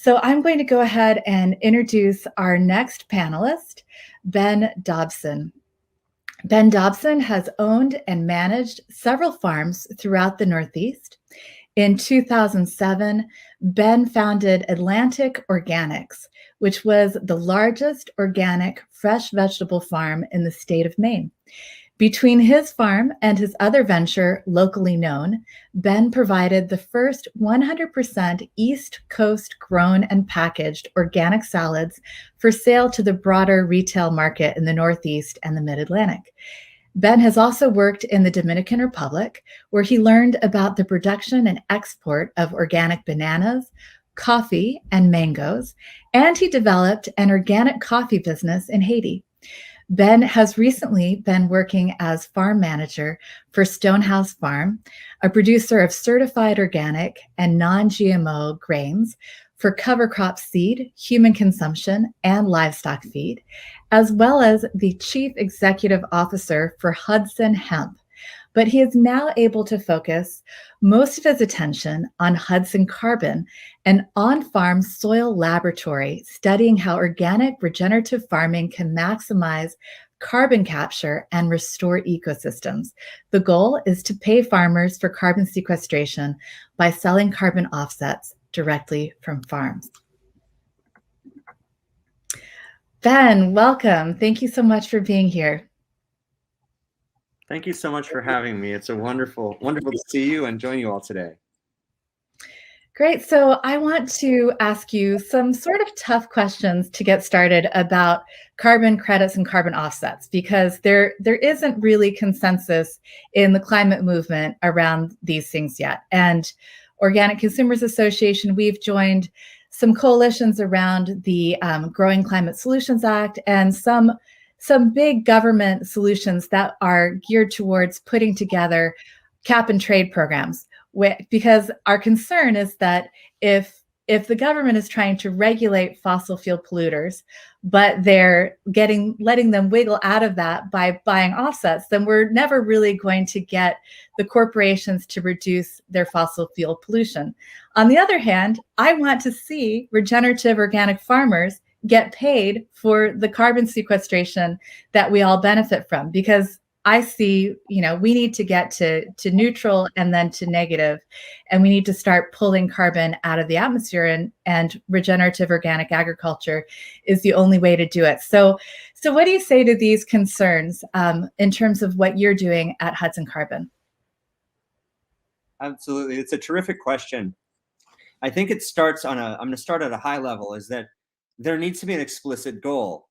So I'm going to go ahead and introduce our next panelist, Ben Dobson. Ben Dobson has owned and managed several farms throughout the Northeast. In 2007, Ben founded Atlantic Organics, which was the largest organic fresh vegetable farm in the state of Maine. Between his farm and his other venture, locally known, Ben provided the first 100% East Coast grown and packaged organic salads for sale to the broader retail market in the Northeast and the Mid-Atlantic. Ben has also worked in the Dominican Republic, where he learned about the production and export of organic bananas, coffee, and mangoes, and he developed an organic coffee business in Haiti. Ben has recently been working as farm manager for Stonehouse Farm, a producer of certified organic and non-GMO grains for cover crop seed, human consumption, and livestock feed, as well as the chief executive officer for Hudson Hemp. But he is now able to focus most of his attention on Hudson Carbon, an on-farm soil laboratory studying how organic regenerative farming can maximize carbon capture and restore ecosystems. The goal is to pay farmers for carbon sequestration by selling carbon offsets directly from farms. Ben, welcome. Thank you so much for being here. Thank you so much for having me. It's a wonderful to see you and join you all today. Great. So I want to ask you some sort of tough questions to get started about carbon credits and carbon offsets, because there isn't really consensus in the climate movement around these things yet. And Organic Consumers Association, we've joined some coalitions around the Growing Climate Solutions Act and some big government solutions that are geared towards putting together cap and trade programs. Because our concern is that if the government is trying to regulate fossil fuel polluters, but they're letting them wiggle out of that by buying offsets, then we're never really going to get the corporations to reduce their fossil fuel pollution. On the other hand, I want to see regenerative organic farmers get paid for the carbon sequestration that we all benefit from, because I see, we need to get to neutral and then to negative, and we need to start pulling carbon out of the atmosphere, and regenerative organic agriculture is the only way to do it. So what do you say to these concerns in terms of what you're doing at Hudson Carbon? Absolutely. It's a terrific question. I think it starts I'm going to start at a high level, is that there needs to be an explicit goal.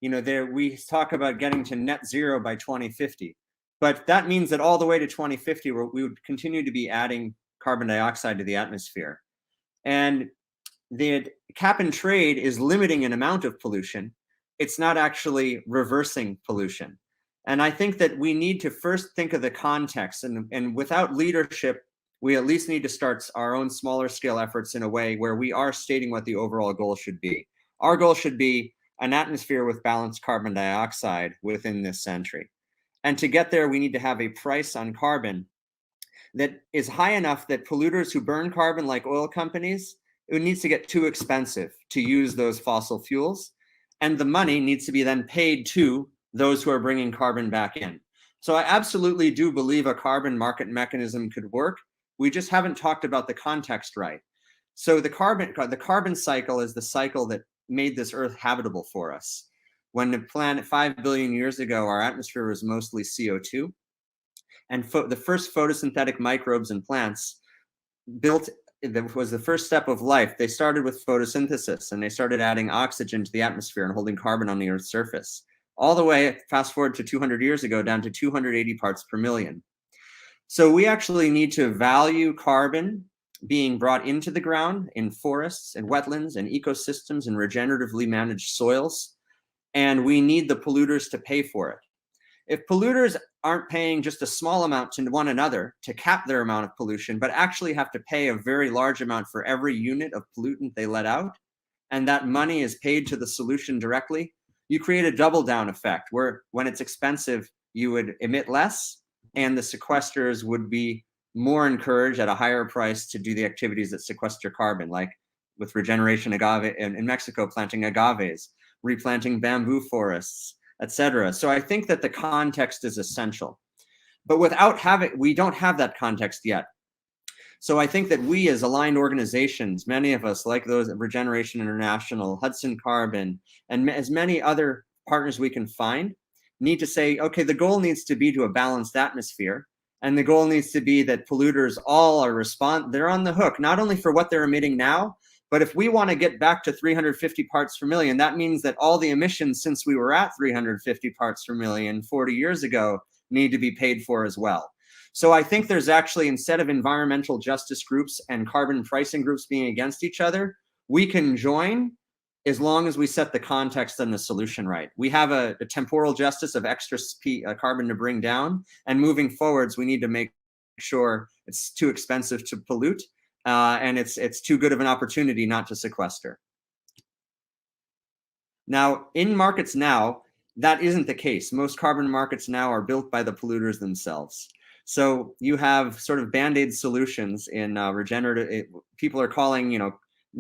We talk about getting to net zero by 2050, but that means that all the way to 2050, we would continue to be adding carbon dioxide to the atmosphere. And the cap and trade is limiting an amount of pollution. It's not actually reversing pollution. And I think that we need to first think of the context, and without leadership, we at least need to start our own smaller scale efforts in a way where we are stating what the overall goal should be. Our goal should be an atmosphere with balanced carbon dioxide within this century. And to get there, we need to have a price on carbon that is high enough that polluters who burn carbon, like oil companies, it needs to get too expensive to use those fossil fuels. And the money needs to be then paid to those who are bringing carbon back in. So I absolutely do believe a carbon market mechanism could work. We just haven't talked about the context right. So the carbon cycle is the cycle that made this earth habitable for us. When the planet 5 billion years ago, our atmosphere was mostly CO2, and the first photosynthetic microbes and plants was the first step of life. They started with photosynthesis, and they started adding oxygen to the atmosphere and holding carbon on the Earth's surface. All the way, fast forward to 200 years ago, down to 280 parts per million. So we actually need to value carbon being brought into the ground in forests and wetlands and ecosystems and regeneratively managed soils. And we need the polluters to pay for it. If polluters aren't paying just a small amount to one another to cap their amount of pollution, but actually have to pay a very large amount for every unit of pollutant they let out, and that money is paid to the solution directly, you create a double down effect where when it's expensive, you would emit less, and the sequesters would be more encouraged at a higher price to do the activities that sequester carbon, like with regeneration agave in Mexico, planting agaves, replanting bamboo forests, etc. So I think that the context is essential. But we don't have that context yet. So I think that we as aligned organizations, many of us like those at Regeneration International, Hudson Carbon, and as many other partners we can find, need to say, okay, the goal needs to be to a balanced atmosphere. And the goal needs to be that polluters all are they're on the hook, not only for what they're emitting now, but if we want to get back to 350 parts per million, that means that all the emissions since we were at 350 parts per million 40 years ago need to be paid for as well. So I think there's actually, instead of environmental justice groups and carbon pricing groups being against each other, we can join as long as we set the context and the solution right. We have a temporal justice of extra carbon to bring down, and moving forwards, we need to make sure it's too expensive to pollute, and it's too good of an opportunity not to sequester. Now, in markets now, that isn't the case. Most carbon markets now are built by the polluters themselves. So you have sort of band-aid solutions in regenerative. People are calling,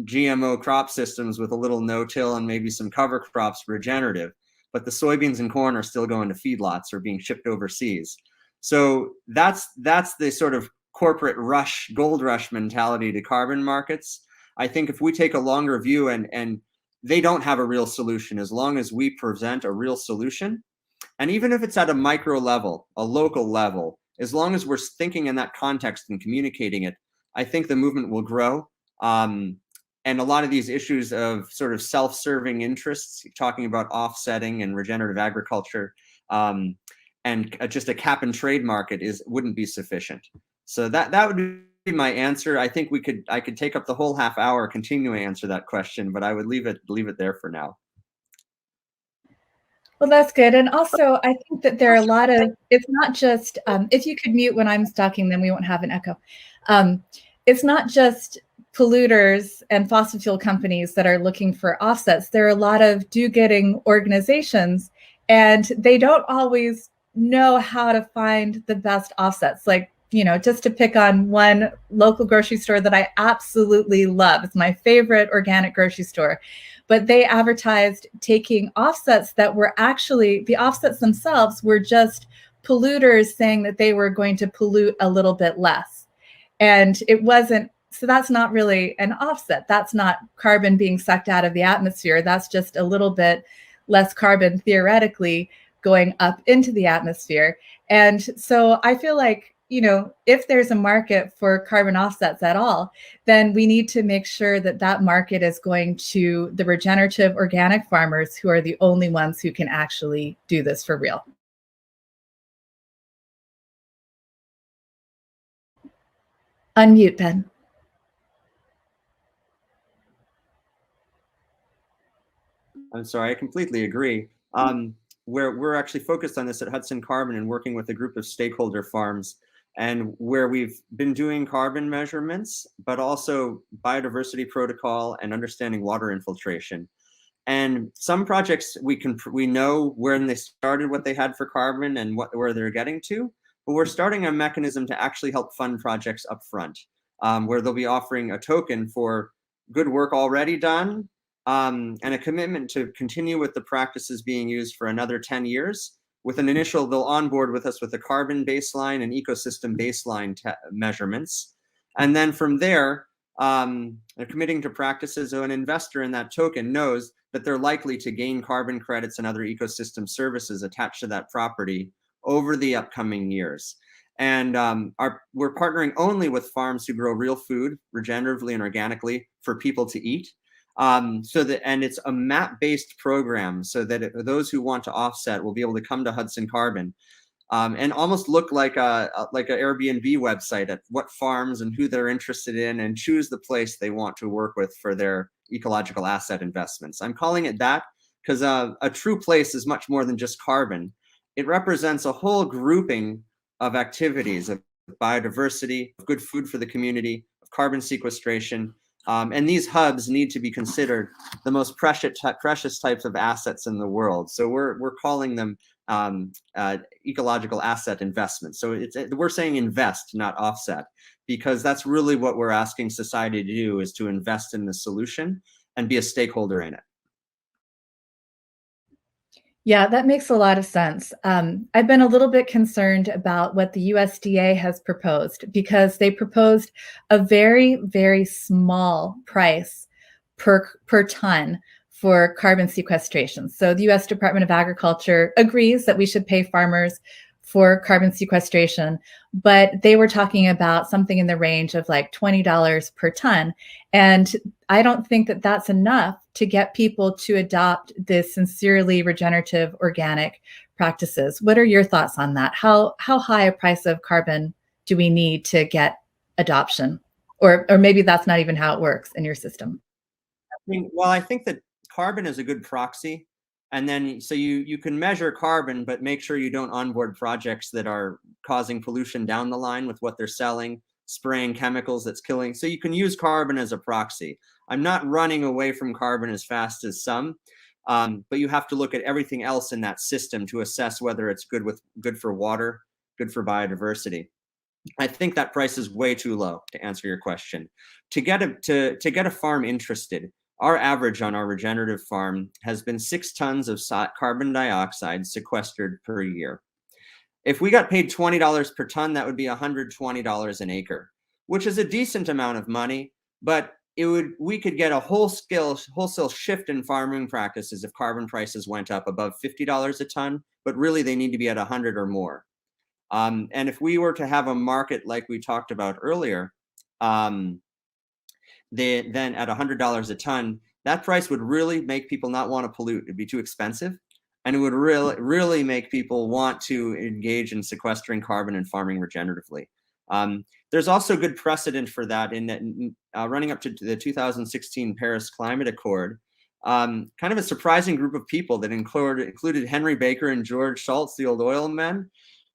GMO crop systems with a little no-till and maybe some cover crops regenerative, but the soybeans and corn are still going to feedlots or being shipped overseas. So that's the sort of corporate rush, gold rush mentality to carbon markets. I think if we take a longer view and they don't have a real solution, as long as we present a real solution, and even if it's at a micro level, a local level, as long as we're thinking in that context and communicating it, I think the movement will grow. And a lot of these issues of sort of self-serving interests, talking about offsetting and regenerative agriculture, and just a cap and trade market wouldn't be sufficient. So that would be my answer. I think I could take up the whole half hour continuing to answer that question, but I would leave it there for now. Well, that's good. And also, I think that there are a lot of, it's not just, if you could mute when I'm talking, then we won't have an echo. It's not just polluters and fossil fuel companies that are looking for offsets. There are a lot of do-getting organizations, and they don't always know how to find the best offsets. Like, just to pick on one local grocery store that I absolutely love. It's my favorite organic grocery store. But they advertised taking offsets that were actually, the offsets themselves were just polluters saying that they were going to pollute a little bit less. And it wasn't, so that's not really an offset. That's not carbon being sucked out of the atmosphere. That's just a little bit less carbon theoretically going up into the atmosphere. And so I feel like, if there's a market for carbon offsets at all, then we need to make sure that that market is going to the regenerative organic farmers, who are the only ones who can actually do this for real. Unmute, Ben. I'm sorry, I completely agree. We're actually focused on this at Hudson Carbon and working with a group of stakeholder farms, and where we've been doing carbon measurements, but also biodiversity protocol and understanding water infiltration. And some projects we know when they started, what they had for carbon and where they're getting to, but we're starting a mechanism to actually help fund projects up front, where they'll be offering a token for good work already done, and a commitment to continue with the practices being used for another 10 years. With an initial, they'll onboard with us with a carbon baseline and ecosystem baseline measurements. And then from there, they're committing to practices, so an investor in that token knows that they're likely to gain carbon credits and other ecosystem services attached to that property over the upcoming years. And we're partnering only with farms who grow real food, regeneratively and organically, for people to eat. And it's a map-based program, so that those who want to offset will be able to come to Hudson Carbon, and almost look like an Airbnb website at what farms and who they're interested in, and choose the place they want to work with for their ecological asset investments. I'm calling it that because a true place is much more than just carbon. It represents a whole grouping of activities, of biodiversity, of good food for the community, of carbon sequestration. And these hubs need to be considered the most precious types of assets in the world. So we're calling them ecological asset investments. So we're saying invest, not offset. because that's really what we're asking society to do, is to invest in the solution and be a stakeholder in it. Yeah, that makes a lot of sense. I've been a little bit concerned about what the USDA has proposed because they proposed a very, very small price per ton for carbon sequestration. So the US Department of Agriculture agrees that we should pay farmers for carbon sequestration, but they were talking about something in the range of like $20 per ton. And I don't think that that's enough to get people to adopt this sincerely regenerative organic practices. What are your thoughts on that? How high a price of carbon do we need to get adoption? Or maybe that's not even how it works in your system. Well, I think that carbon is a good proxy. And then, so you can measure carbon, but make sure you don't onboard projects that are causing pollution down the line with what they're selling, spraying chemicals that's killing. So you can use carbon as a proxy. I'm not running away from carbon as fast as some, but you have to look at everything else in that system to assess whether it's good for water, good for biodiversity. I think that price is way too low, to answer your question. To get a farm interested, our average on our regenerative farm has been 6 tons of carbon dioxide sequestered per year. If we got paid $20 per ton, that would be $120 an acre, which is a decent amount of money, but we could get a wholesale shift in farming practices if carbon prices went up above $50 a ton, but really they need to be at 100 or more. And if we were to have a market like we talked about earlier, then at $100 a ton, that price would really make people not want to pollute. It'd be too expensive. And it would really make people want to engage in sequestering carbon and farming regeneratively. There's also good precedent for that in that running up to the 2016 Paris Climate Accord, kind of a surprising group of people that included Henry Baker and George Shultz, the old oil men.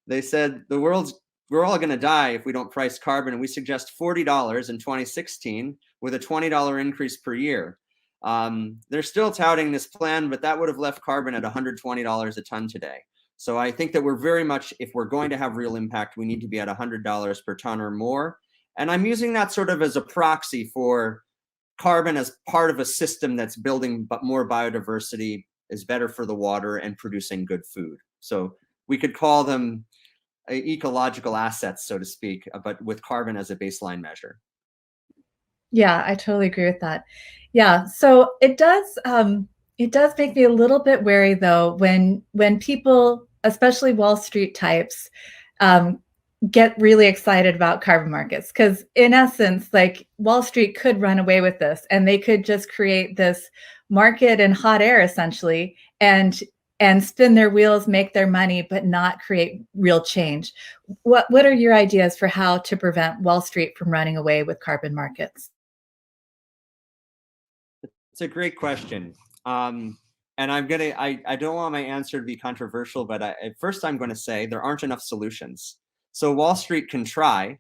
They said we're all going to die if we don't price carbon, and we suggest $40 in 2016 with a $20 increase per year. They're still touting this plan, but that would have left carbon at $120 a ton today. So I think that we're very much, if we're going to have real impact, we need to be at $100 per ton or more. And I'm using that sort of as a proxy for carbon as part of a system that's building more biodiversity, is better for the water, and producing good food. So we could call them ecological assets, so to speak, but with carbon as a baseline measure. Yeah, I totally agree with that. Yeah, so it does make me a little bit wary though when people, especially Wall Street types, get really excited about carbon markets, because in essence, like Wall Street could run away with this and they could just create this market in hot air essentially and spin their wheels, make their money, but not create real change. What are your ideas for how to prevent Wall Street from running away with carbon markets? It's a great question. And I don't want my answer to be controversial, but at first I'm going to say there aren't enough solutions. So Wall Street can try,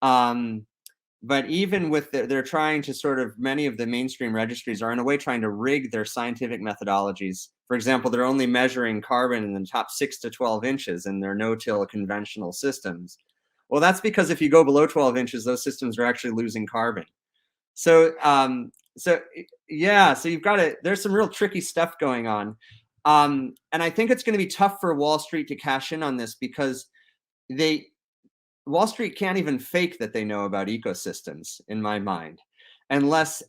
but even with they're trying to sort of, many of the mainstream registries are in a way trying to rig their scientific methodologies. For example, they're only measuring carbon in the top 6 to 12 inches in their no-till conventional systems. Well, that's because if you go below 12 inches, those systems are actually losing carbon. So, so you've got to, there's some real tricky stuff going on. And I think it's going to be tough for Wall Street to cash in on this because Wall Street can't even fake that they know about ecosystems, in my mind, unless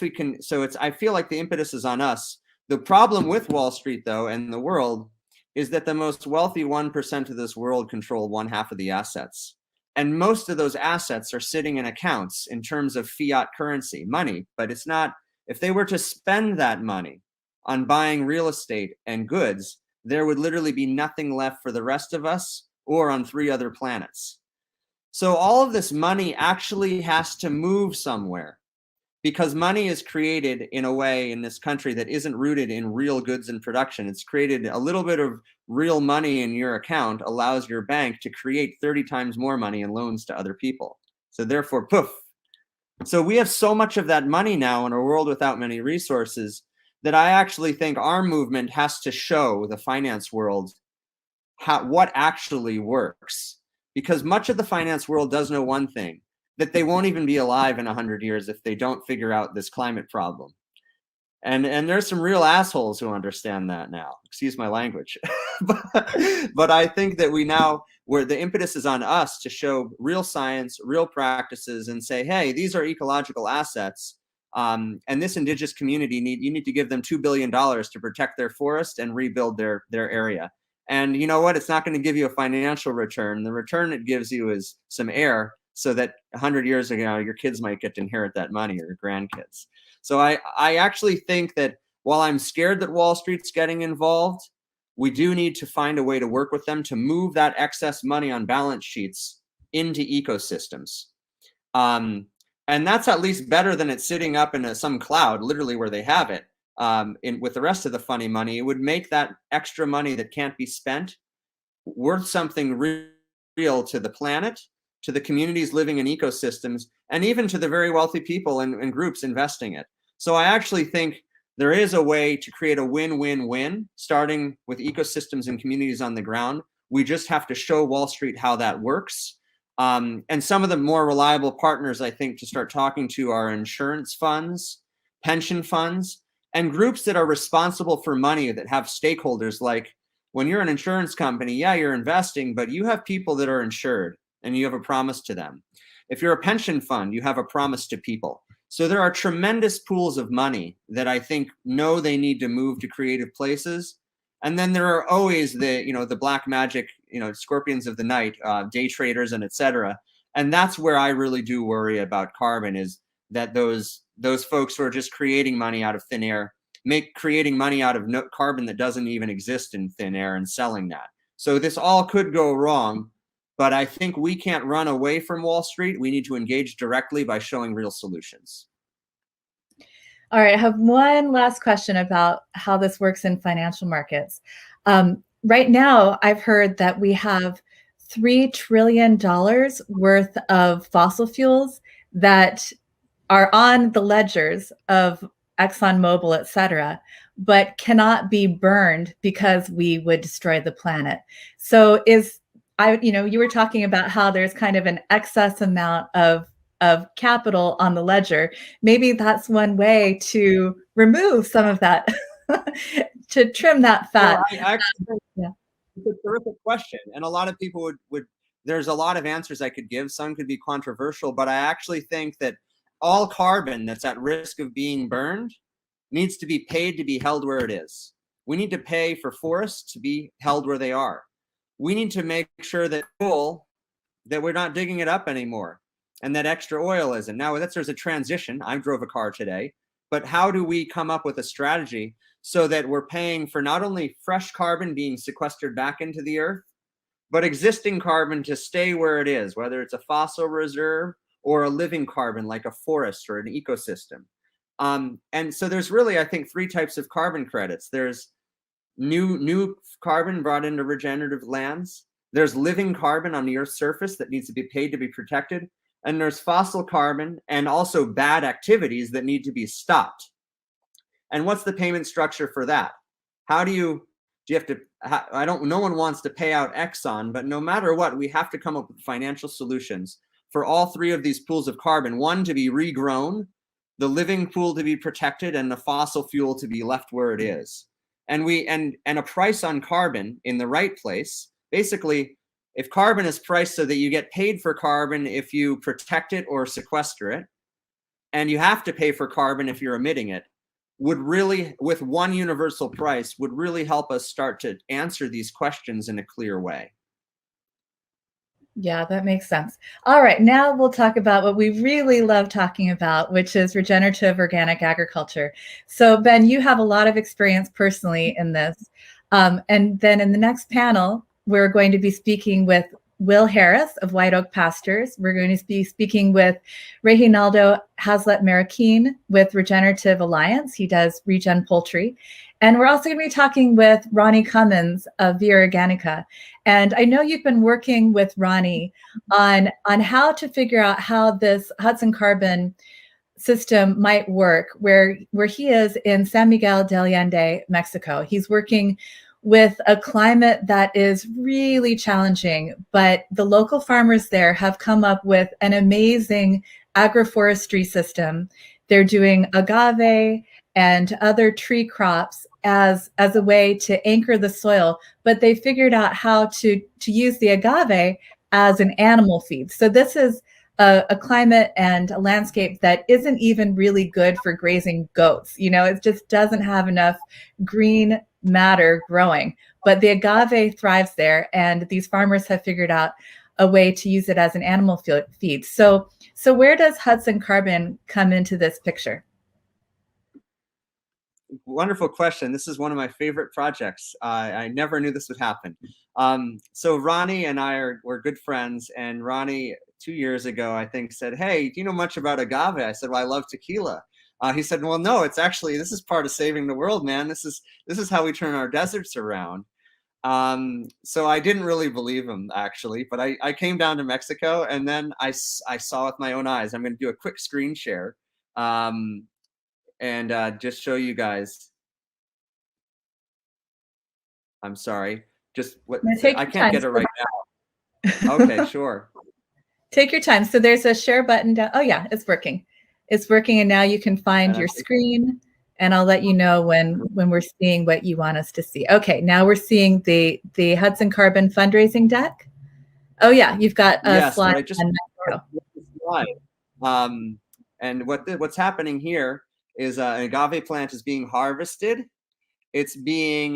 we can. So I feel like the impetus is on us. The problem with Wall Street, though, and the world, is that the most wealthy 1% of this world control 1/2 of the assets. And most of those assets are sitting in accounts in terms of fiat currency, money, but it's not, if they were to spend that money on buying real estate and goods, there would literally be nothing left for the rest of us or on 3 other planets. So all of this money actually has to move somewhere, because money is created in a way in this country that isn't rooted in real goods and production. It's created, a little bit of real money in your account allows your bank to create 30 times more money in loans to other people. So therefore, poof. So we have so much of that money now in a world without many resources that I actually think our movement has to show the finance world what actually works. Because much of the finance world does know one thing, that they won't even be alive in 100 years if they don't figure out this climate problem. And there's some real assholes who understand that now. Excuse my language. but I think that where the impetus is on us to show real science, real practices, and say, hey, these are ecological assets. And this indigenous community you need to give them $2 billion to protect their forest and rebuild their area. And you know what? It's not going to give you a financial return. The return it gives you is some air, so that 100 years ago, your kids might get to inherit that money, or your grandkids. So I actually think that while I'm scared that Wall Street's getting involved, we do need to find a way to work with them to move that excess money on balance sheets into ecosystems. And that's at least better than it sitting up in some cloud, literally where they have it. With the rest of the funny money, it would make that extra money that can't be spent worth something real to the planet, to the communities living in ecosystems, and even to the very wealthy people and groups investing it. So I actually think there is a way to create a win-win-win, starting with ecosystems and communities on the ground. We just have to show Wall Street how that works. And some of the more reliable partners, I think, to start talking to are insurance funds, pension funds, and groups that are responsible for money, that have stakeholders. Like, when you're an insurance company, yeah, you're investing, but you have people that are insured, and you have a promise to them. If you're a pension fund, you have a promise to people. So there are tremendous pools of money that I think know they need to move to creative places. And then there are always the black magic, scorpions of the night, day traders and et cetera. And that's where I really do worry about carbon, is that those folks who are just creating money out of thin air, creating money out of carbon that doesn't even exist in thin air, and selling that. So this all could go wrong. But I think we can't run away from Wall Street. We need to engage directly by showing real solutions. All right, I have one last question about how this works in financial markets. Right now, I've heard that we have $3 trillion worth of fossil fuels that are on the ledgers of ExxonMobil, et cetera, but cannot be burned because we would destroy the planet. So you were talking about how there's kind of an excess amount of capital on the ledger. Maybe that's one way to remove some of that, to trim that fat. Yeah. It's a terrific question. And a lot of people would, there's a lot of answers I could give. Some could be controversial, but I actually think that all carbon that's at risk of being burned needs to be paid to be held where it is. We need to pay for forests to be held where they are. We need to make sure that we're not digging it up anymore, and that extra oil isn't. Now, there's a transition. I drove a car today, but how do we come up with a strategy so that we're paying for not only fresh carbon being sequestered back into the earth, but existing carbon to stay where it is, whether it's a fossil reserve or a living carbon like a forest or an ecosystem. And so there's really, I think, 3 types of carbon credits. There's new carbon brought into regenerative lands. There's living carbon on the Earth's surface that needs to be paid to be protected. And there's fossil carbon and also bad activities that need to be stopped. And what's the payment structure for that? How do you have to, no one wants to pay out Exxon, but no matter what, we have to come up with financial solutions for all 3 of these pools of carbon. One to be regrown, the living pool to be protected, and the fossil fuel to be left where it is. And a price on carbon in the right place. Basically, if carbon is priced so that you get paid for carbon if you protect it or sequester it, and you have to pay for carbon if you're emitting it, would really, with one universal price, would really help us start to answer these questions in a clear way. Yeah, that makes sense. All right, now we'll talk about what we really love talking about, which is regenerative organic agriculture. So Ben, you have a lot of experience personally in this. And then in the next panel, we're going to be speaking with Will Harris of White Oak Pastures. We're going to be speaking with Reginaldo Hazlet-Marroquin with Regenerative Alliance. He does regen poultry. And we're also going to be talking with Ronnie Cummins of Via Organica. And I know you've been working with Ronnie on how to figure out how this Hudson Carbon system might work, where he is in San Miguel de Allende, Mexico. He's working with a climate that is really challenging. But the local farmers there have come up with an amazing agroforestry system. They're doing agave and other tree crops as a way to anchor the soil, but they figured out how to use the agave as an animal feed. So this is a climate and a landscape that isn't even really good for grazing goats. You know, it just doesn't have enough green matter growing. But the agave thrives there, and these farmers have figured out a way to use it as an animal feed. So where does Hudson Carbon come into this picture? Wonderful question. This is one of my favorite projects. I never knew this would happen. So Ronnie and I were good friends, and Ronnie 2 years ago, I think, said, "Hey, do you know much about agave?" I said, "Well, I love tequila." He said, "Well, no, it's actually, this is part of saving the world, man. This is how we turn our deserts around." So I didn't really believe him, actually, but I came down to Mexico, and then I saw with my own eyes. I'm going to do a quick screen share. And just show you guys. I'm sorry. Just what I can't get it right now. Okay, sure. Take your time. So there's a share button down. Oh yeah, it's working. It's working, and now you can find your screen, and I'll let you know when we're seeing what you want us to see. Okay, now we're seeing the Hudson Carbon fundraising deck. Oh yeah, you've got a slide. I just slide. And what's happening here is an agave plant is being harvested. It's being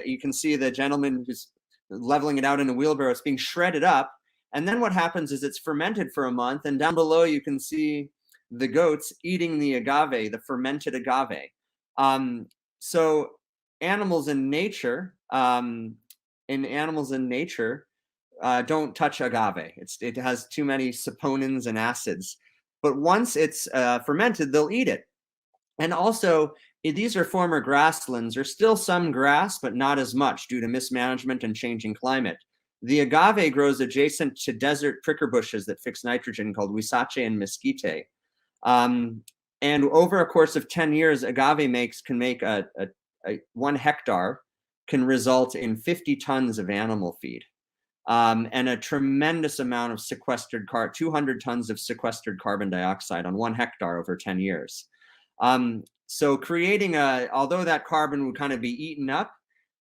you can see the gentleman who's leveling it out in a wheelbarrow. It's being shredded up. And then what happens is it's fermented for a month. And down below, you can see the goats eating the agave, the fermented agave. So animals in nature, don't touch agave. It has too many saponins and acids. But once it's fermented, they'll eat it. And also, these are former grasslands. There's still some grass, but not as much due to mismanagement and changing climate. The agave grows adjacent to desert pricker bushes that fix nitrogen called huisache and mesquite. And over a course of 10 years, agave can make 1 hectare can result in 50 tons of animal feed. And a tremendous amount of 200 tons of sequestered carbon dioxide on 1 hectare over 10 years. So creating although that carbon would kind of be eaten up,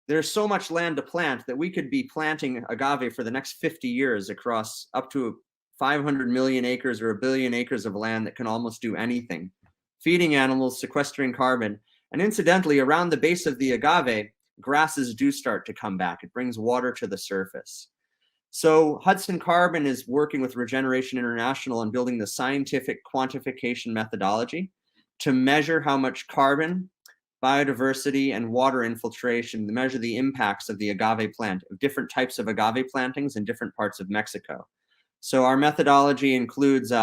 there's so much land to plant that we could be planting agave for the next 50 years across up to 500 million acres or 1 billion acres of land that can almost do anything, feeding animals, sequestering carbon. And incidentally, around the base of the agave, grasses do start to come back. It brings water to the surface. So Hudson Carbon is working with Regeneration International on building the scientific quantification methodology to measure how much carbon, biodiversity, and water infiltration, to measure the impacts of the agave plant, of different types of agave plantings in different parts of Mexico. So our methodology includes,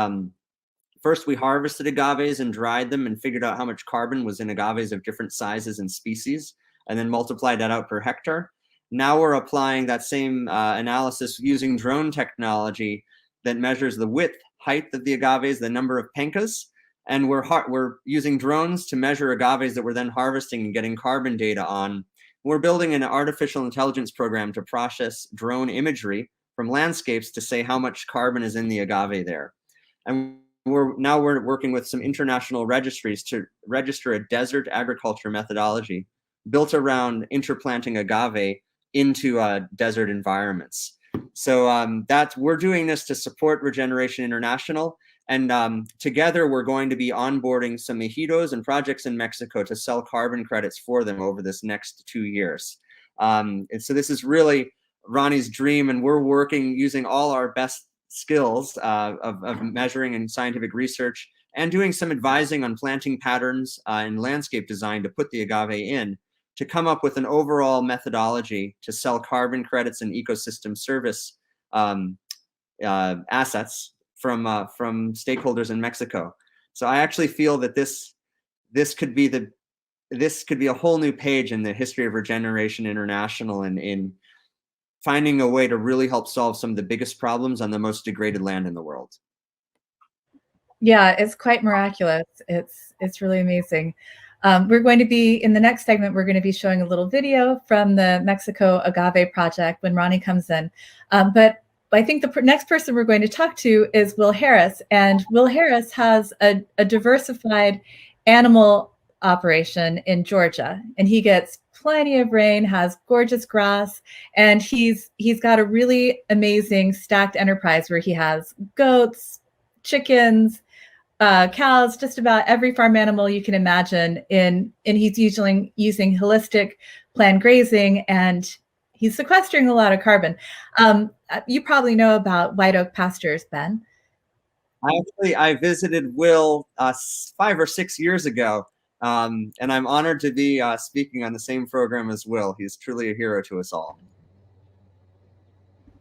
first we harvested agaves and dried them and figured out how much carbon was in agaves of different sizes and species, and then multiplied that out per hectare. Now we're applying that same analysis using drone technology that measures the width, height of the agaves, the number of pencas, and we're using drones to measure agaves that we're then harvesting and getting carbon data on. We're building an artificial intelligence program to process drone imagery from landscapes to say how much carbon is in the agave there. And we're working with some international registries to register a desert agriculture methodology built around interplanting agave into desert environments. So we're doing this to support Regeneration International. And together, we're going to be onboarding some ejidos and projects in Mexico to sell carbon credits for them over this next 2 years. And so this is really Ronnie's dream, and we're working using all our best skills of measuring and scientific research and doing some advising on planting patterns and landscape design to put the agave in, to come up with an overall methodology to sell carbon credits and ecosystem service assets from stakeholders in Mexico. So I actually feel that this could be a whole new page in the history of Regeneration International in finding a way to really help solve some of the biggest problems on the most degraded land in the world. Yeah, it's quite miraculous. It's really amazing. We're going to be, in the next segment, we're going to be showing a little video from the Mexico Agave Project when Ronnie comes in. But I think the next person we're going to talk to is Will Harris. And Will Harris has a diversified animal operation in Georgia. And he gets plenty of rain, has gorgeous grass, and he's got a really amazing stacked enterprise where he has goats, chickens, cows, just about every farm animal you can imagine. And he's usually using holistic planned grazing, and he's sequestering a lot of carbon. You probably know about White Oak Pastures, Ben. I visited Will 5 or 6 years ago, and I'm honored to be speaking on the same program as Will. He's truly a hero to us all.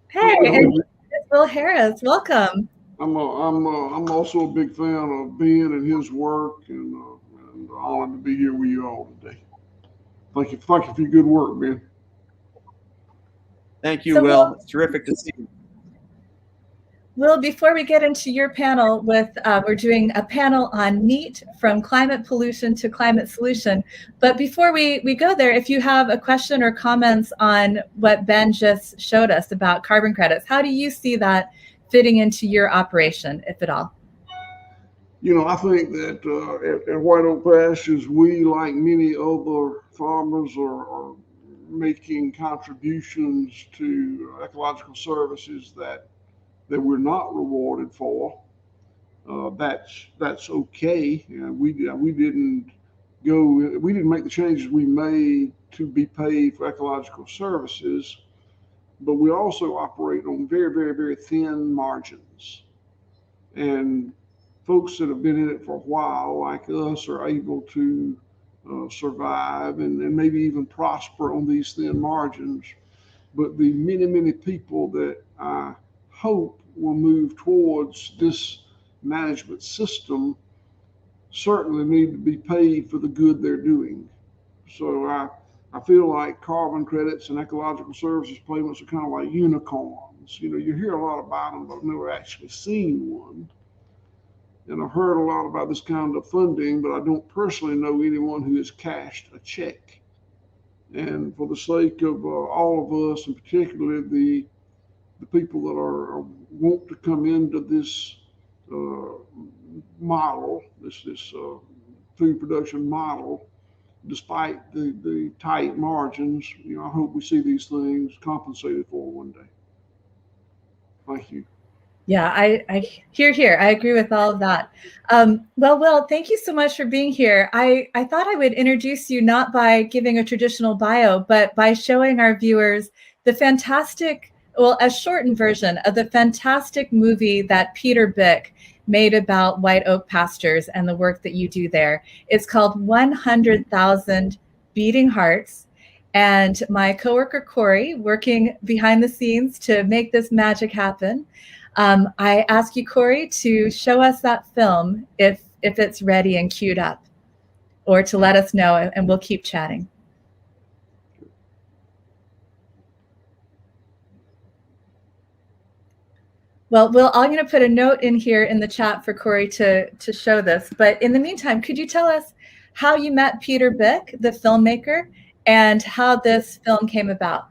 Hey, and Will Harris, welcome. I'm also a big fan of Ben and his work, and honored to be here with you all today. Thank you for your good work, Ben. Thank you, Will. It's terrific to see you. Will, before we get into your panel we're doing a panel on NEAT, from climate pollution to climate solution. But before we go there, if you have a question or comments on what Ben just showed us about carbon credits, how do you see that fitting into your operation, if at all? I think that at White Oak Pastures, we, like many other farmers, are making contributions to ecological services that we're not rewarded for. That's okay. We didn't make the changes we made to be paid for ecological services, but we also operate on very, very, very thin margins. And folks that have been in it for a while, like us, are able to survive and maybe even prosper on these thin margins. But the many, many people that I hope will move towards this management system certainly need to be paid for the good they're doing. So I feel like carbon credits and ecological services payments are kind of like unicorns. You hear a lot about them, but I've never actually seen one. And I've heard a lot about this kind of funding, but I don't personally know anyone who has cashed a check. And for the sake of all of us, and particularly the people that want to come into this model, this food production model, despite the tight margins, I hope we see these things compensated for one day. Thank you. Yeah, I hear. I agree with all of that. Well, Will, thank you so much for being here. I thought I would introduce you not by giving a traditional bio, but by showing our viewers the fantastic, a shortened version of the fantastic movie that Peter Bick made about White Oak Pastures and the work that you do there. It's called 100,000 Beating Hearts. And my coworker, Corey, working behind the scenes to make this magic happen. I ask you, Corey, to show us that film if it's ready and queued up, or to let us know, and we'll keep chatting. Well, Will, I'm going to put a note in here in the chat for Corey to show this. But in the meantime, could you tell us how you met Peter Bick, the filmmaker, and how this film came about?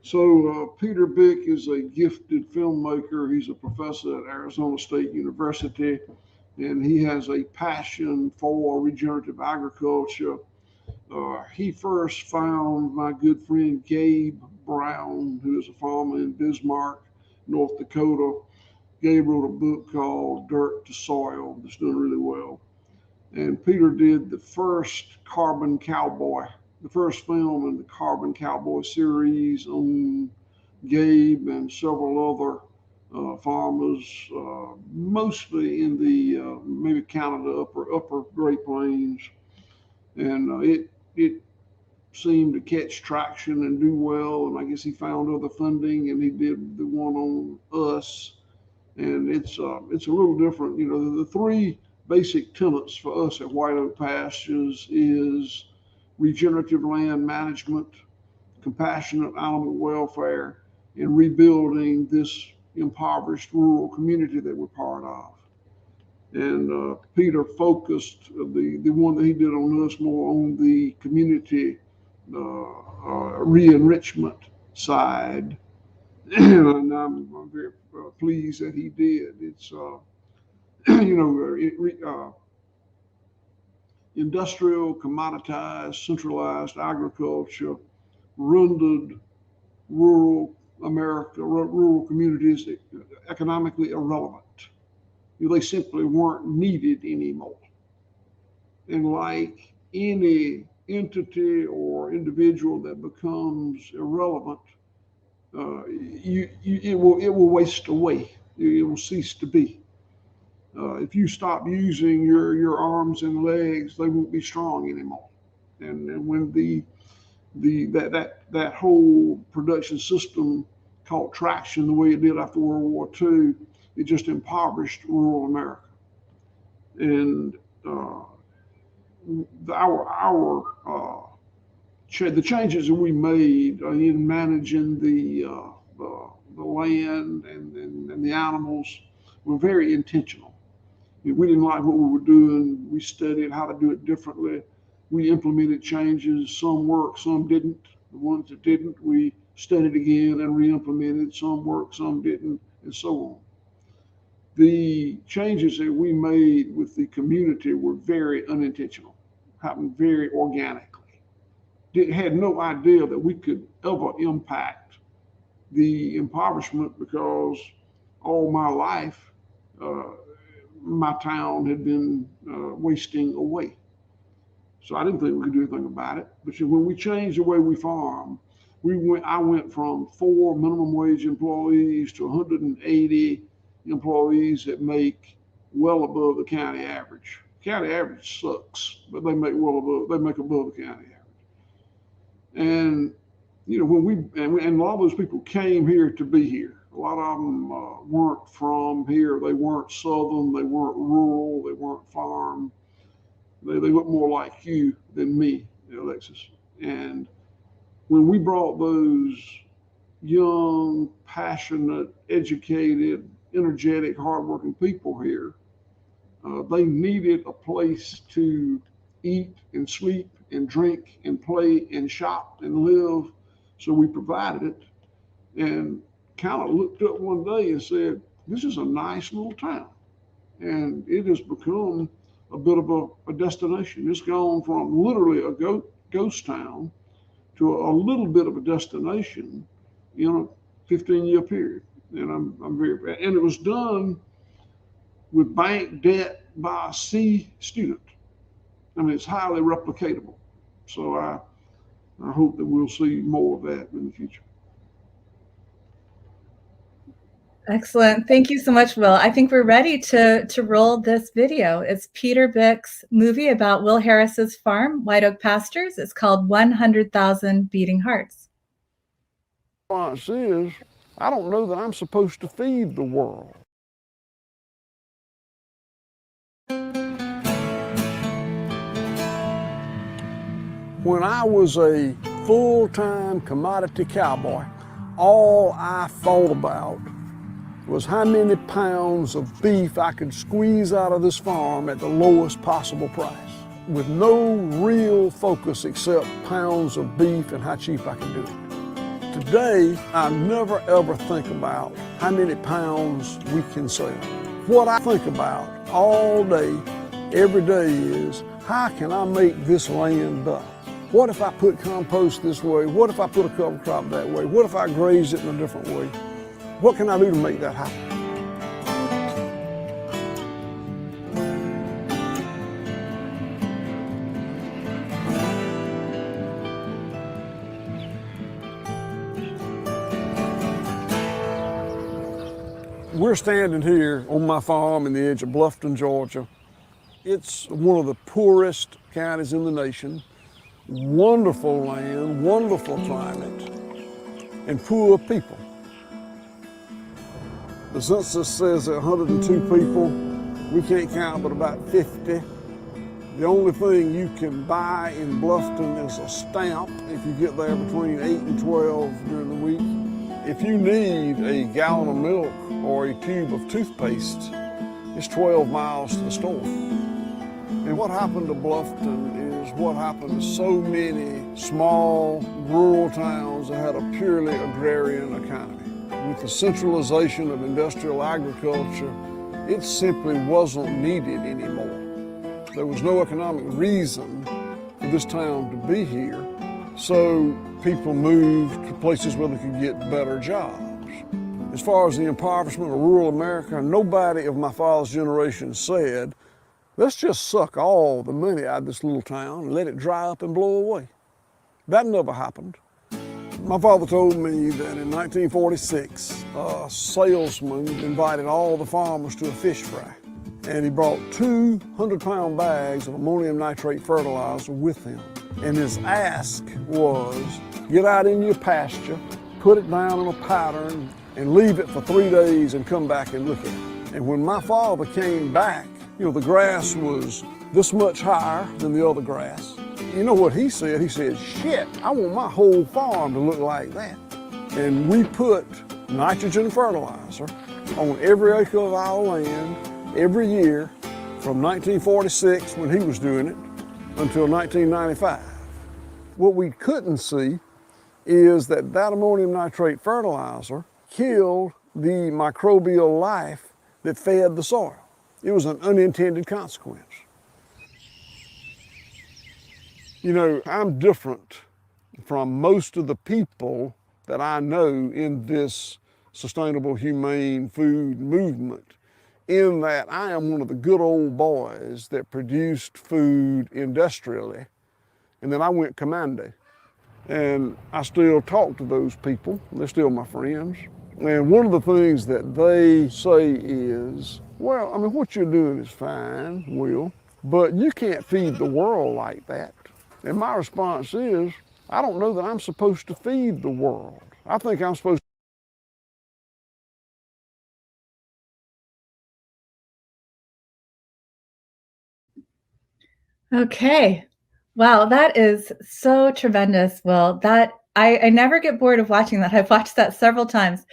So Peter Bick is a gifted filmmaker. He's a professor at Arizona State University, and he has a passion for regenerative agriculture. He first found my good friend Gabe Brown, who is a farmer in Bismarck, North Dakota. Gabe wrote a book called Dirt to Soil that's doing really well. And Peter did the first Carbon Cowboy, the first film in the Carbon Cowboy series on Gabe and several other farmers, mostly in the maybe Canada, upper Great Plains. And it seemed to catch traction and do well. And I guess he found other funding, and he did the one on us. And it's a little different. The three basic tenets for us at White Oak Pastures is regenerative land management, compassionate animal welfare, and rebuilding this impoverished rural community that we're part of. And Peter focused the one that he did on us more on the community re-enrichment side. And I'm very pleased that he did. It's, industrial, commoditized, centralized agriculture rendered rural America, rural communities economically irrelevant. They simply weren't needed anymore. And like any entity or individual that becomes irrelevant, it will waste away. It will cease to be. If you stop using your arms and legs, they won't be strong anymore. And when that whole production system caught traction the way it did after World War II, it just impoverished rural America. And the changes that we made in managing the land and the animals were very intentional. We didn't like what we were doing. We studied how to do it differently. We implemented changes. Some worked, some didn't. The ones that didn't, we studied again and re-implemented. Some worked, some didn't, and so on. The changes that we made with the community were very unintentional, happened very organically. Had no idea that we could ever impact the impoverishment, because all my life, my town had been wasting away. So I didn't think we could do anything about it. But when we changed the way we farm, I went from 4 minimum wage employees to 180 employees that make well above the county average. County average sucks, but they make above the county average. And and a lot of those people came here to be here. A lot of them weren't from here. They weren't Southern. They weren't rural. They weren't farm. They look more like you than me, Alexis. And when we brought those young, passionate, educated, energetic, hardworking people here, they needed a place to eat and sleep and drink and play and shop and live. So we provided it, and kind of looked up one day and said, this is a nice little town. And it has become a bit of a destination. It's gone from literally a ghost town to a little bit of a destination in a 15-year period. And and it was done with bank debt by a C student. I mean, it's highly replicatable. So I hope that we'll see more of that in the future. Excellent. Thank you so much, Will. I think we're ready to roll this video. It's Peter Bick's movie about Will Harris's farm, White Oak Pastures. It's called 100,000 Beating Hearts. The response is, I don't know that I'm supposed to feed the world. When I was a full-time commodity cowboy, all I thought about was how many pounds of beef I could squeeze out of this farm at the lowest possible price, with no real focus except pounds of beef and how cheap I could do it. Today, I never ever think about how many pounds we can sell. What I think about all day, every day is, how can I make this land better? What if I put compost this way? What if I put a cover crop that way? What if I graze it in a different way? What can I do to make that happen? We're standing here on my farm in the edge of Bluffton, Georgia. It's one of the poorest counties in the nation. Wonderful land, wonderful climate, and poor people. The census says there are 102 people. We can't count but about 50. The only thing you can buy in Bluffton is a stamp if you get there between 8 and 12 during the week. If you need a gallon of milk or a tube of toothpaste, It's 12 miles to the store. And what happened to Bluffton is what happened to so many small rural towns that had a purely agrarian economy. With the centralization of industrial agriculture, it simply wasn't needed anymore. There was no economic reason for this town to be here, so people moved to places where they could get better jobs. As far as the impoverishment of rural America, nobody of my father's generation said, let's just suck all the money out of this little town and let it dry up and blow away. That never happened. My father told me that in 1946, a salesman invited all the farmers to a fish fry, and he brought 200-pound bags of ammonium nitrate fertilizer with him. And his ask was, get out in your pasture, put it down in a pattern, and leave it for 3 days and come back and look at it. And when my father came back, you know, the grass was this much higher than the other grass. You know what he said? He said, shit, I want my whole farm to look like that. And we put nitrogen fertilizer on every acre of our land every year from 1946, when he was doing it, until 1995. What we couldn't see is that ammonium nitrate fertilizer killed the microbial life that fed the soil. It was an unintended consequence. You know, I'm different from most of the people that I know in this sustainable humane food movement, in that I am one of the good old boys that produced food industrially, and then I went commando. And I still talk to those people, they're still my friends. And one of the things that they say is, well, I mean, what you're doing is fine, Will, but you can't feed the world like that. And my response is, I don't know that I'm supposed to feed the world. I think I'm supposed to. Okay. Wow, that is so tremendous, Will. That I never get bored of watching that. I've watched that several times.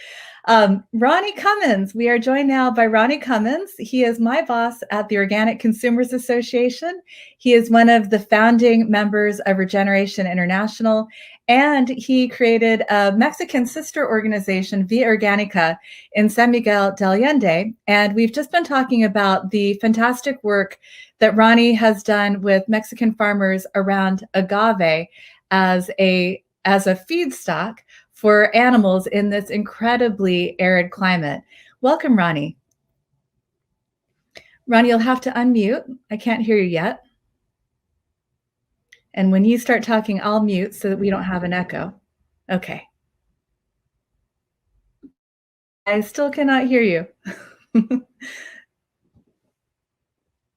Ronnie Cummins, we are joined now by Ronnie Cummins. He is my boss at the Organic Consumers Association. He is one of the founding members of Regeneration International, and he created a Mexican sister organization, Via Organica, in San Miguel del Allende. And we've just been talking about the fantastic work that Ronnie has done with Mexican farmers around agave as a feedstock for animals in this incredibly arid climate. Welcome, Ronnie. Ronnie, you'll have to unmute. I can't hear you yet. And when you start talking, I'll mute so that we don't have an echo. Okay. I still cannot hear you.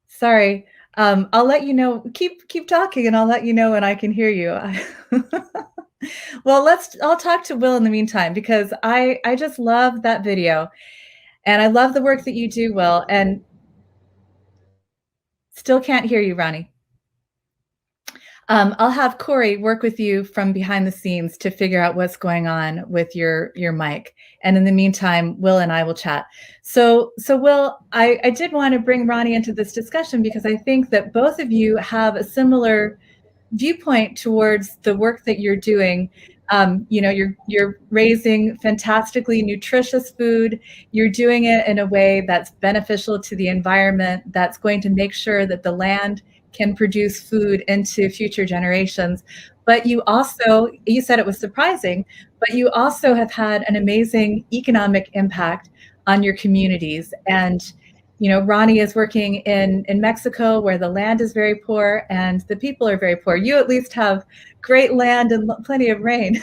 Sorry. I'll let you know. Keep talking, and I'll let you know when I can hear you. Well, I'll talk to Will in the meantime, because I just love that video, and I love the work that you do, Will, and still can't hear you, Ronnie. I'll have Corey work with you from behind the scenes to figure out what's going on with your mic. And in the meantime, Will and I will chat. So Will, I did want to bring Ronnie into this discussion because I think that both of you have a similar viewpoint towards the work that you're doing. You know, you're raising fantastically nutritious food. You're doing it in a way that's beneficial to the environment, that's going to make sure that the land can produce food into future generations. But you said it was surprising, but you also have had an amazing economic impact on your communities. And you know, Ronnie is working in Mexico, where the land is very poor and the people are very poor. You at least have great land and plenty of rain.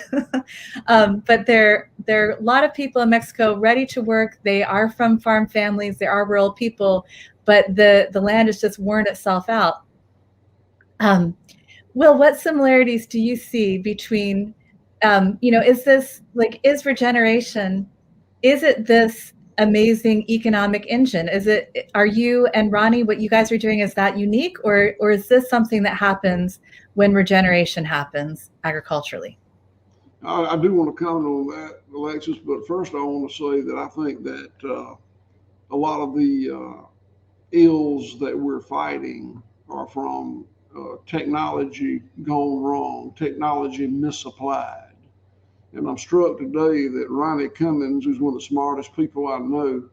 But there are a lot of people in Mexico ready to work. They are from farm families. They are rural people, but the land has just worn itself out. Will, what similarities do you see between, you know, is regeneration, is it this amazing economic engine? Are you and Ronnie, what you guys are doing, is that unique, or is this something that happens when regeneration happens agriculturally? I do want to comment on that, Alexis, but first I want to say that I think that a lot of the ills that we're fighting are from technology gone wrong, technology misapplied. And I'm struck today that Ronnie Cummings, who's one of the smartest people I know,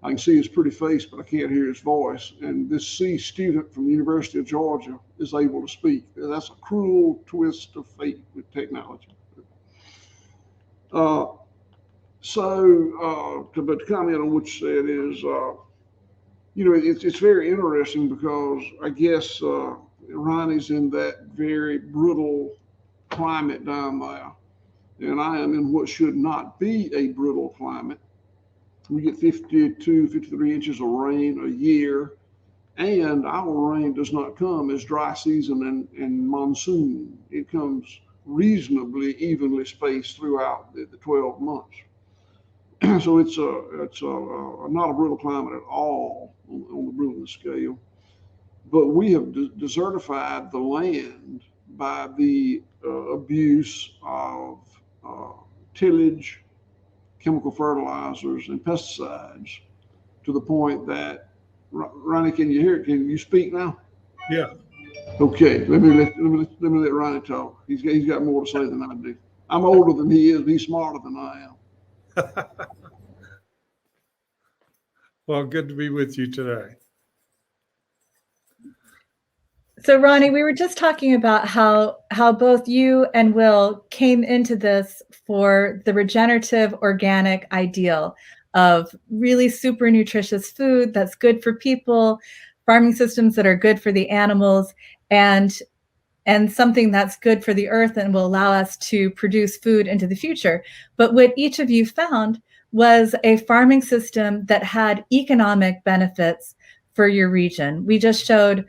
I can see his pretty face, but I can't hear his voice. And this C student from the University of Georgia is able to speak. That's a cruel twist of fate with technology. But to comment on what you said is, it's very interesting because I guess Ronnie's in that very brutal climate down there, and I am in what should not be a brutal climate. We get 52, 53 inches of rain a year, and our rain does not come as dry season and monsoon. It comes reasonably evenly spaced throughout the 12 months. So it's not a brutal climate at all on the brutalness scale. But we have desertified the land by the abuse of tillage, chemical fertilizers, and pesticides to the point that, Ronnie, can you hear it? Can you speak now? Yeah. Okay, let me let Ronnie talk. He's got more to say than I do. I'm older than he is, but he's smarter than I am. Well, good to be with you today. So Ronnie, we were just talking about how both you and Will came into this for the regenerative organic ideal of really super nutritious food that's good for people, farming systems that are good for the animals, and something that's good for the earth and will allow us to produce food into the future. But what each of you found was a farming system that had economic benefits for your region. We just showed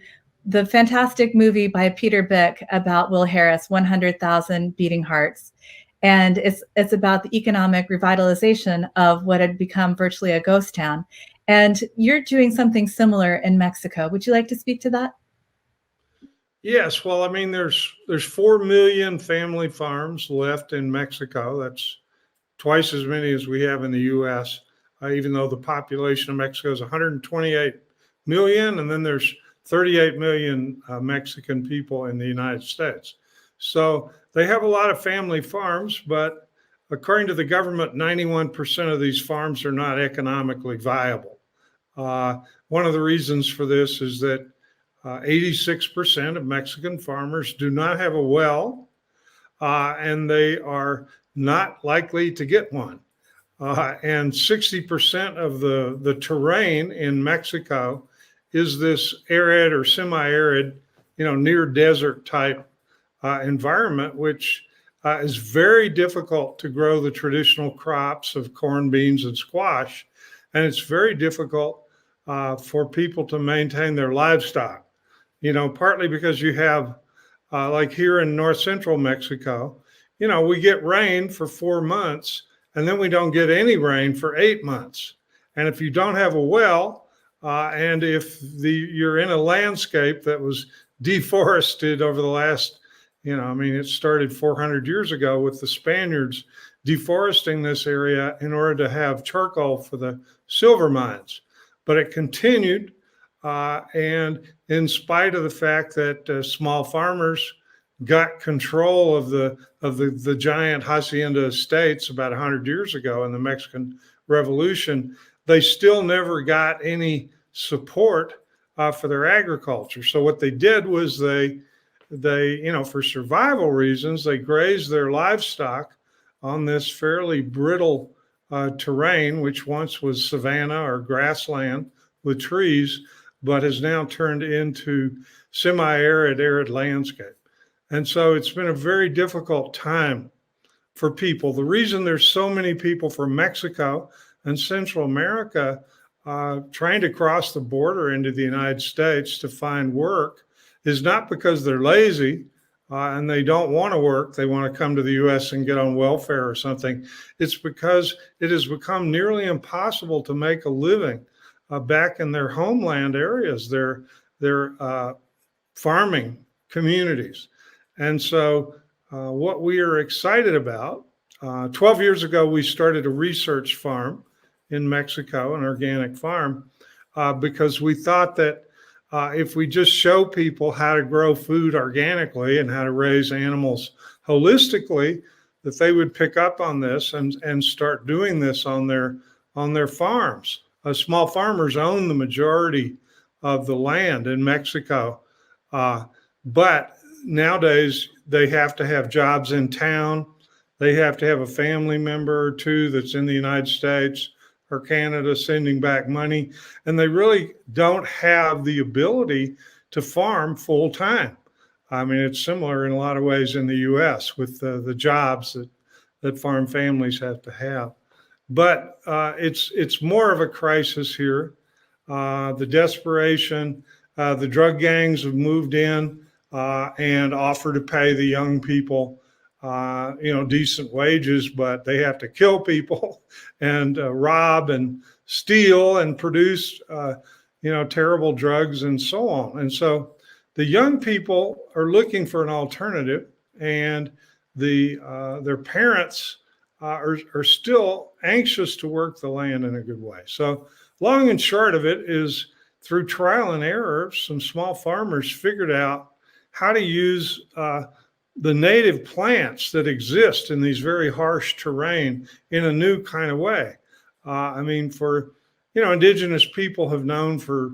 the fantastic movie by Peter Bick about Will Harris, 100,000 Beating Hearts. And it's about the economic revitalization of what had become virtually a ghost town. And you're doing something similar in Mexico. Would you like to speak to that? Yes. Well, I mean, there's 4 million family farms left in Mexico. That's twice as many as we have in the U.S., even though the population of Mexico is 128 million, and then there's 38 million Mexican people in the United States. So they have a lot of family farms, but according to the government, 91% of these farms are not economically viable. One of the reasons for this is that 86% of Mexican farmers do not have a well, and they are not likely to get one. And 60% of the terrain in Mexico is this arid or semi-arid, near desert type environment, which is very difficult to grow the traditional crops of corn, beans, and squash. And it's very difficult for people to maintain their livestock, partly because you have, like here in north central Mexico, we get rain for 4 months and then we don't get any rain for 8 months. And if you don't have a well, and if you're in a landscape that was deforested over the last, it started 400 years ago with the Spaniards deforesting this area in order to have charcoal for the silver mines. But it continued, and in spite of the fact that small farmers got control of the giant hacienda estates about 100 years ago in the Mexican Revolution, they still never got any support for their agriculture. So what they did was they for survival reasons, they grazed their livestock on this fairly brittle terrain, which once was savanna or grassland with trees, but has now turned into semi-arid, arid landscape. And so it's been a very difficult time for people. The reason there's so many people from Mexico and Central America trying to cross the border into the United States to find work is not because they're lazy and they don't want to work. They want to come to the U.S. and get on welfare or something. It's because it has become nearly impossible to make a living back in their homeland areas, their farming communities. And so what we are excited about, 12 years ago, we started a research farm in Mexico, an organic farm, because we thought that if we just show people how to grow food organically and how to raise animals holistically, that they would pick up on this and start doing this on their farms. Small farmers own the majority of the land in Mexico, but nowadays they have to have jobs in town. They have to have a family member or two that's in the United States or Canada sending back money, and they really don't have the ability to farm full time. I mean, it's similar in a lot of ways in the U.S. with the jobs that farm families have to have. But it's more of a crisis here. The desperation, the drug gangs have moved in and offer to pay the young people decent wages, but they have to kill people and rob and steal and produce, terrible drugs and so on. And so the young people are looking for an alternative, and their parents are still anxious to work the land in a good way. So long and short of it is, through trial and error, some small farmers figured out how to use the native plants that exist in these very harsh terrain in a new kind of way. Indigenous people have known for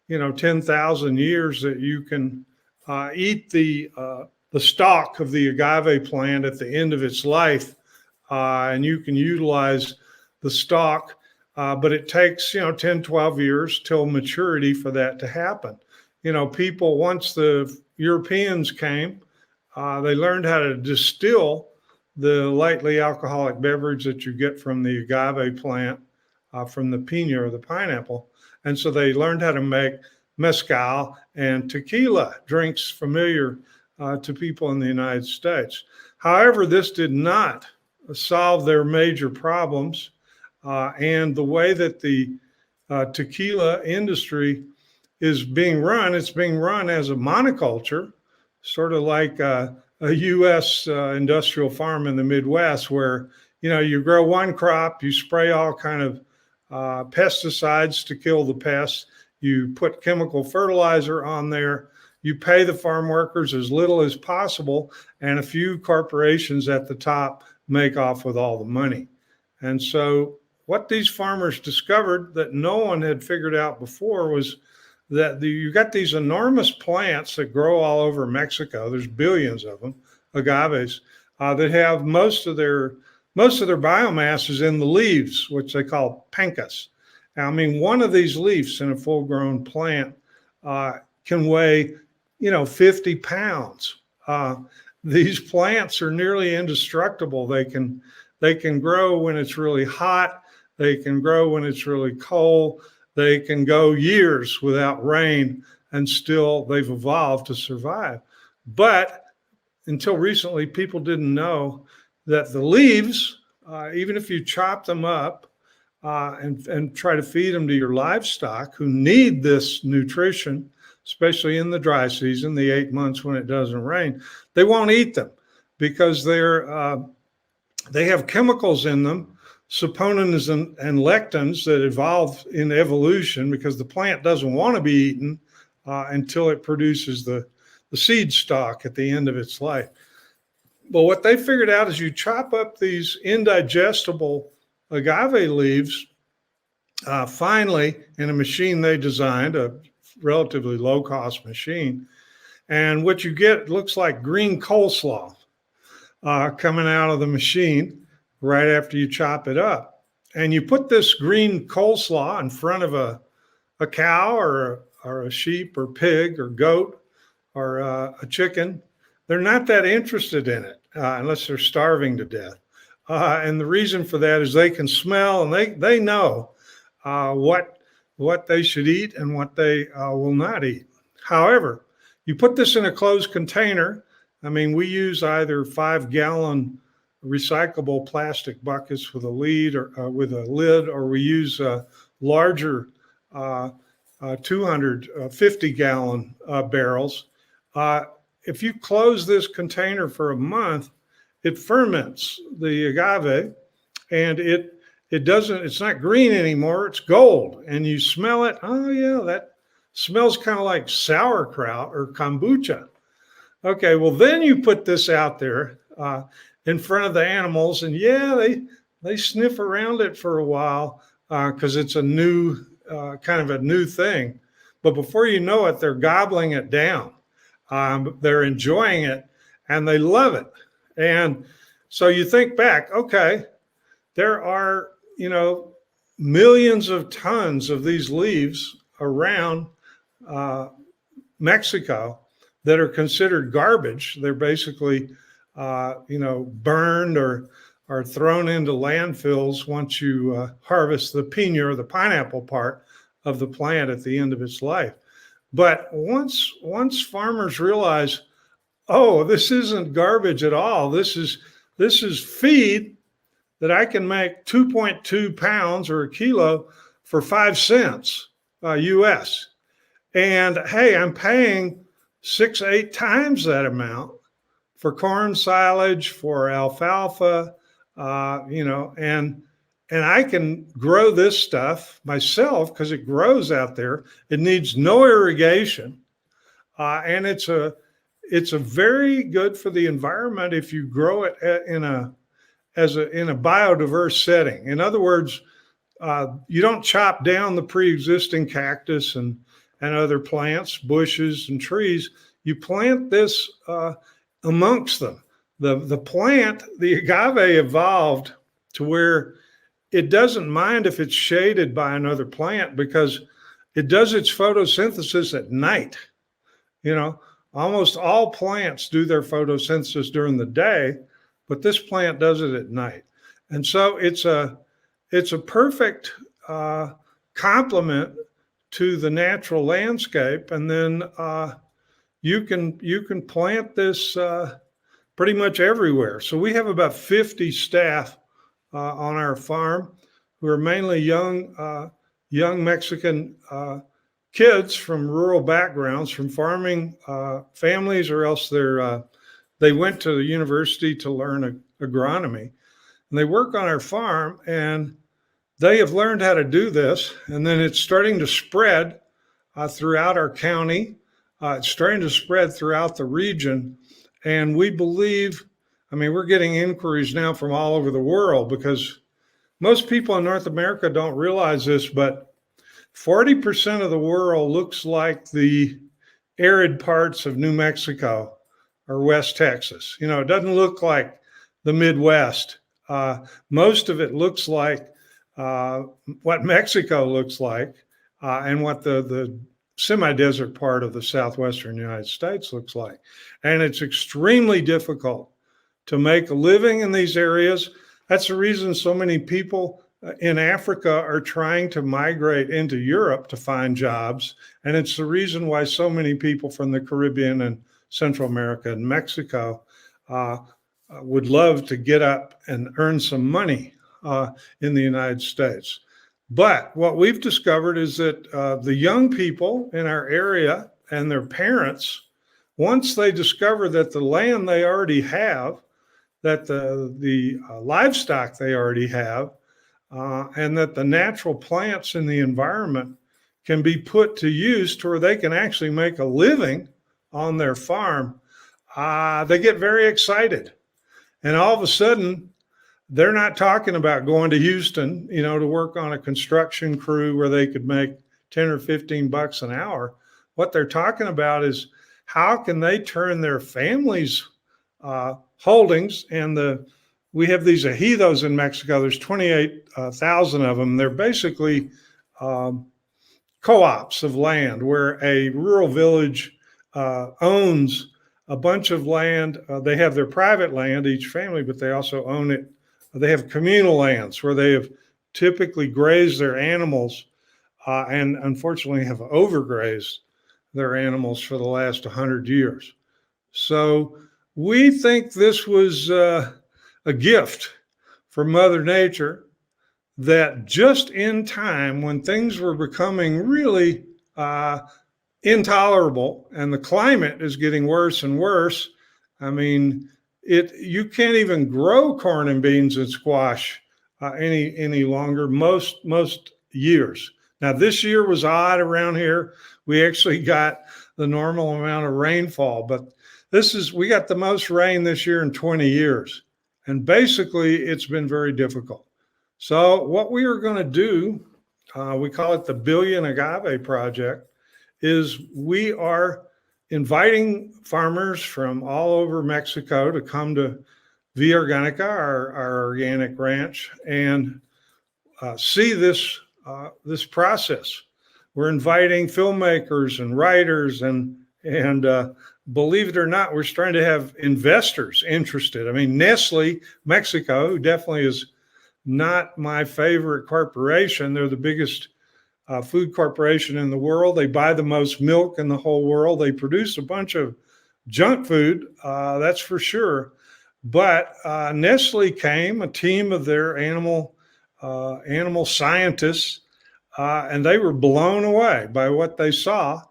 10,000 years that you can eat the stalk of the agave plant at the end of its life, and you can utilize the stalk, but it takes 10, 12 years till maturity for that to happen. People, once the Europeans came, they learned how to distill the lightly alcoholic beverage that you get from the agave plant, from the piña or the pineapple. And so they learned how to make mezcal and tequila, drinks familiar to people in the United States. However, this did not solve their major problems. And the way that the tequila industry is being run, it's being run as a monoculture, sort of like a U.S. Industrial farm in the Midwest, where you grow one crop, you spray all kind of pesticides to kill the pests, you put chemical fertilizer on there, you pay the farm workers as little as possible, and a few corporations at the top make off with all the money. And so what these farmers discovered that no one had figured out before was that you got these enormous plants that grow all over Mexico. There's billions of them, agaves, that have most of their biomass is in the leaves, which they call pencas. Now, one of these leaves in a full-grown plant can weigh, 50 pounds. These plants are nearly indestructible. They can grow when it's really hot. They can grow when it's really cold. They can go years without rain, and still they've evolved to survive. But until recently, people didn't know that the leaves, even if you chop them up and try to feed them to your livestock who need this nutrition, especially in the dry season, the 8 months when it doesn't rain, they won't eat them because they have chemicals in them, saponins and lectins, that evolve in evolution because the plant doesn't want to be eaten until it produces the seed stalk at the end of its life. But what they figured out is you chop up these indigestible agave leaves finely in a machine they designed, a relatively low-cost machine, and what you get looks like green coleslaw coming out of the machine right after you chop it up. And you put this green coleslaw in front of a cow or a sheep or pig or goat or a chicken. They're not that interested in it unless they're starving to death. And the reason for that is they can smell, and they know what they should eat and what they will not eat. However, you put this in a closed container. We use either 5-gallon recyclable plastic buckets with a lid, or we use larger 250-gallon barrels. If you close this container for a month, it ferments the agave, and it's not green anymore, it's gold. And you smell it, oh yeah, that smells kind of like sauerkraut or kombucha. Okay, well then you put this out there in front of the animals, and yeah, they sniff around it for a while because it's a new kind of a new thing. But before you know it, they're gobbling it down. They're enjoying it and they love it. And so you think back, okay, there are, millions of tons of these leaves around Mexico that are considered garbage. They're basically, burned or thrown into landfills once you harvest the piña or the pineapple part of the plant at the end of its life. But once farmers realize, oh, this isn't garbage at all. This is feed that I can make 2.2 pounds or a kilo for 5 cents US. And hey, I'm paying 6-8 times that amount for corn silage, for alfalfa, and I can grow this stuff myself because it grows out there. It needs no irrigation, and it's a very good for the environment if you grow it in a biodiverse setting. In other words, you don't chop down the pre-existing cactus and other plants, bushes and trees. You plant this amongst them. The plant, the agave, evolved to where it doesn't mind if it's shaded by another plant because it does its photosynthesis at night. Almost all plants do their photosynthesis during the day, but this plant does it at night. And so it's a perfect complement to the natural landscape. And then you can plant this pretty much everywhere. So we have about 50 staff on our farm who are mainly young Mexican kids from rural backgrounds, from farming families, or else they went to the university to learn agronomy. And they work on our farm, and they have learned how to do this. And then it's starting to spread throughout our county. It's starting to spread throughout the region. And we believe, we're getting inquiries now from all over the world because most people in North America don't realize this, but 40% of the world looks like the arid parts of New Mexico or West Texas. It doesn't look like the Midwest. Most of it looks like what Mexico looks like and what the semi-desert part of the southwestern United States looks like. And it's extremely difficult to make a living in these areas. That's the reason so many people in Africa are trying to migrate into Europe to find jobs. And it's the reason why so many people from the Caribbean and Central America and Mexico would love to get up and earn some money in the United States. But what we've discovered is that the young people in our area and their parents, once they discover that the land they already have, that the livestock they already have, and that the natural plants in the environment can be put to use to where they can actually make a living on their farm, they get very excited. And all of a sudden, they're not talking about going to Houston, to work on a construction crew where they could make 10 or 15 bucks an hour. What they're talking about is how can they turn their families' holdings, and we have these ejidos in Mexico. There's 28,000 of them. They're basically co-ops of land where a rural village owns a bunch of land. They have their private land, each family, but they also own it. They have communal lands where they have typically grazed their animals and unfortunately have overgrazed their animals for the last 100 years. So we think this was a gift from Mother Nature that just in time, when things were becoming really intolerable and the climate is getting worse and worse, you can't even grow corn and beans and squash any longer. Most years. Now this year was odd around here. We actually got the normal amount of rainfall, but we got the most rain this year in 20 years. And basically it's been very difficult. So what we are going to do, we call it the Billion Agave Project, is we are inviting farmers from all over Mexico to come to Villa Organica, our organic ranch, and see this process. We're inviting filmmakers and writers, and believe it or not, we're starting to have investors interested. I mean, Nestle Mexico, who definitely is not my favorite corporation. They're the biggest food corporation in the world. They buy the most milk in the whole world. They produce a bunch of junk food, that's for sure. But Nestle came, a team of their animal scientists, and they were blown away by what they saw.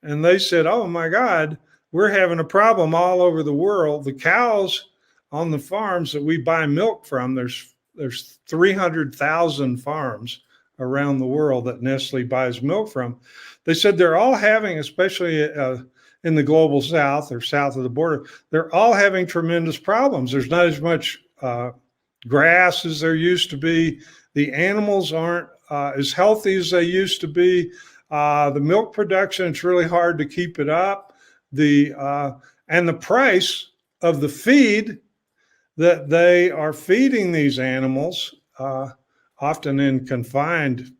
And they said, oh my God, we're having a problem all over the world. The cows on the farms that we buy milk from, there's 300,000 farms around the world that Nestle buys milk from. They said they're all having, especially in the global south or south of the border, they're all having tremendous problems. There's not as much grass as there used to be. The animals aren't as healthy as they used to be. The milk production, it's really hard to keep it up. And the price of the feed that they are feeding these animals, often in confined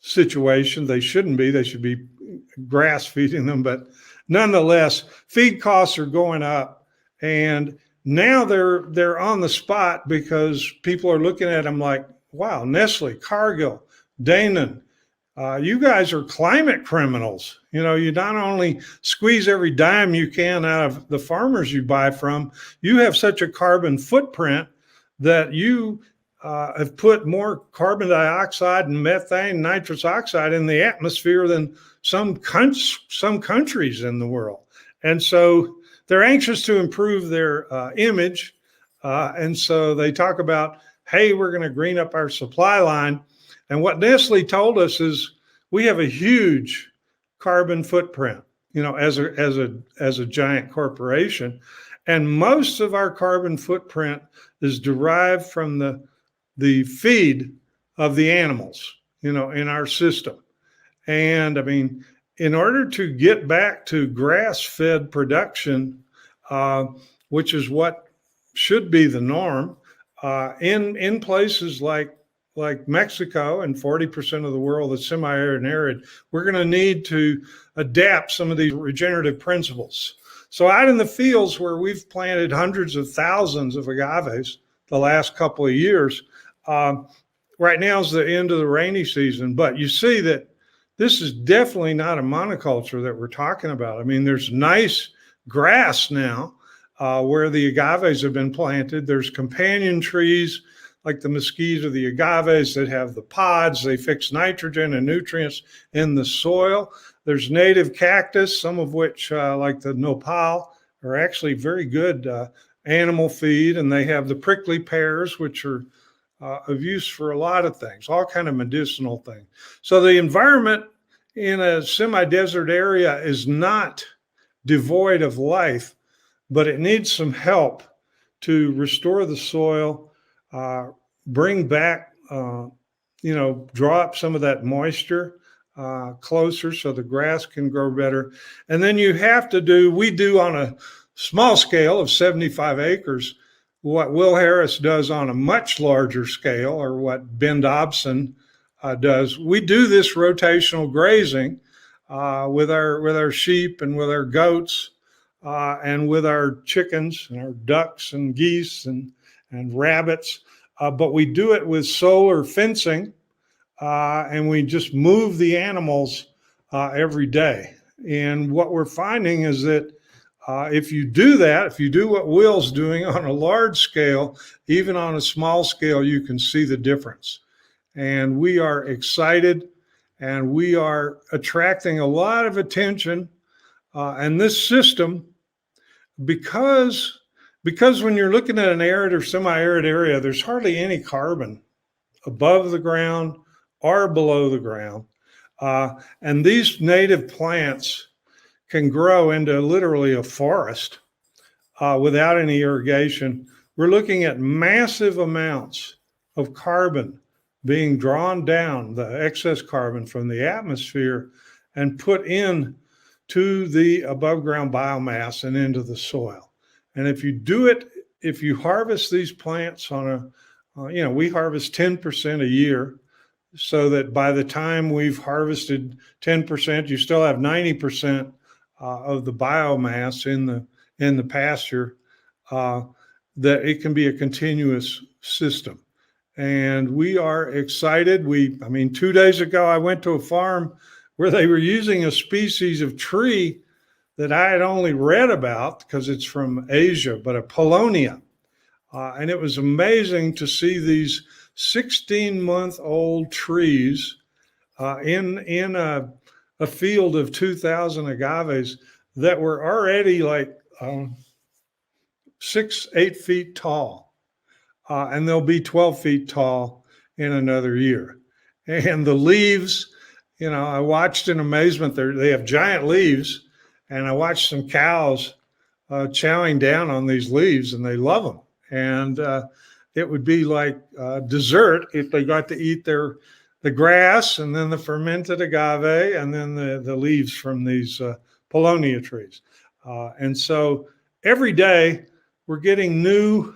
situation. They shouldn't be. They should be grass feeding them. But nonetheless, feed costs are going up. And now they're on the spot because people are looking at them like, wow, Nestle, Cargill, Danone, you guys are climate criminals. You know, you not only squeeze every dime you can out of the farmers you buy from, you have such a carbon footprint that you have put more carbon dioxide and methane, nitrous oxide in the atmosphere than some countries in the world. And so they're anxious to improve their image. And so they talk about, hey, we're going to green up our supply line. And what Nestle told us is we have a huge carbon footprint, you know, as a giant corporation. And most of our carbon footprint is derived from the feed of the animals, you know, in our system. And I mean, in order to get back to grass-fed production, which is what should be the norm, in places like Mexico and 40% of the world that's semi-arid and arid, we're going to need to adapt some of these regenerative principles. So out in the fields where we've planted hundreds of thousands of agaves the last couple of years, right now is the end of the rainy season, but you see that this is definitely not a monoculture that we're talking about. I mean, there's nice grass now where the agaves have been planted. There's companion trees like the mesquite or the agaves that have the pods. They fix nitrogen and nutrients in the soil. There's native cactus, some of which, like the nopal, are actually very good animal feed. And they have the prickly pears, which are of use for a lot of things, all kind of medicinal things. So the environment in a semi-desert area is not devoid of life, but it needs some help to restore the soil, bring back, draw up some of that moisture closer so the grass can grow better. And then you have to we do on a small scale of 75 acres, what Will Harris does on a much larger scale, or what Ben Dobson does. We do this rotational grazing with our sheep and with our goats and with our chickens and our ducks and geese and rabbits. But we do it with solar fencing, and we just move the animals every day. And what we're finding is that if you do that, if you do what Will's doing on a large scale, even on a small scale, you can see the difference. And we are excited, and we are attracting a lot of attention. And this system, because because when you're looking at an arid or semi-arid area, there's hardly any carbon above the ground or below the ground. And these native plants can grow into literally a forest without any irrigation. We're looking at massive amounts of carbon being drawn down, the excess carbon from the atmosphere, and put in to the above ground biomass and into the soil. And if you do it, if you harvest these plants on a, we harvest 10% a year, so that by the time we've harvested 10%, you still have 90% of the biomass in the pasture, that it can be a continuous system. And we are excited. 2 days ago, I went to a farm where they were using a species of tree that I had only read about because it's from Asia, but a Paulownia. And it was amazing to see these 16-month-old trees in a field of 2,000 agaves that were already like 6-8 feet tall. And they'll be 12 feet tall in another year. And the leaves, I watched in amazement. They have giant leaves, and I watched some cows chowing down on these leaves, and they love them. And it would be like dessert if they got to eat the grass and then the fermented agave and then the leaves from these Paulownia trees. And so every day we're getting new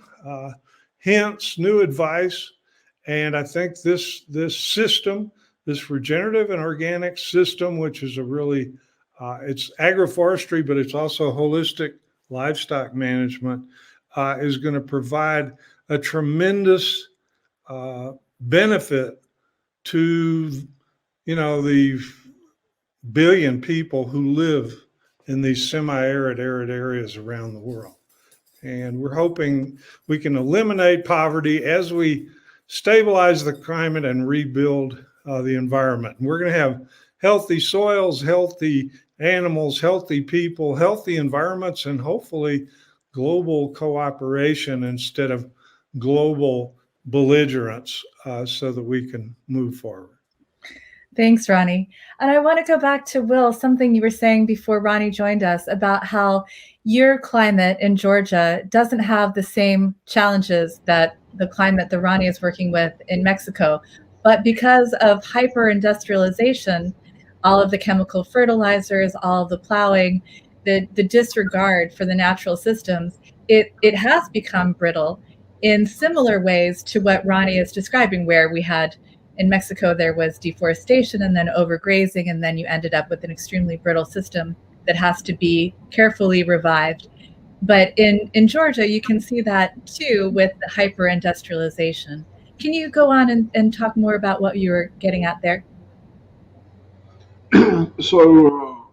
hints, new advice. And I think this system, this regenerative and organic system, which is a really, it's agroforestry, but it's also holistic livestock management, is going to provide a tremendous benefit to, the billion people who live in these semi-arid, arid areas around the world. And we're hoping we can eliminate poverty as we stabilize the climate and rebuild the environment. And we're going to have healthy soils, healthy animals, healthy people, healthy environments, and hopefully global cooperation instead of global belligerence, so that we can move forward. Thanks, Ronnie. And I want to go back to Will, something you were saying before Ronnie joined us about how your climate in Georgia doesn't have the same challenges that the climate that Ronnie is working with in Mexico. But because of hyper-industrialization, all of the chemical fertilizers, all of the plowing, the disregard for the natural systems, it has become brittle in similar ways to what Ronnie is describing, where we had in Mexico, there was deforestation and then overgrazing, and then you ended up with an extremely brittle system that has to be carefully revived. But in Georgia, you can see that too with the hyper-industrialization. Can you go on and talk more about what you were getting at there? So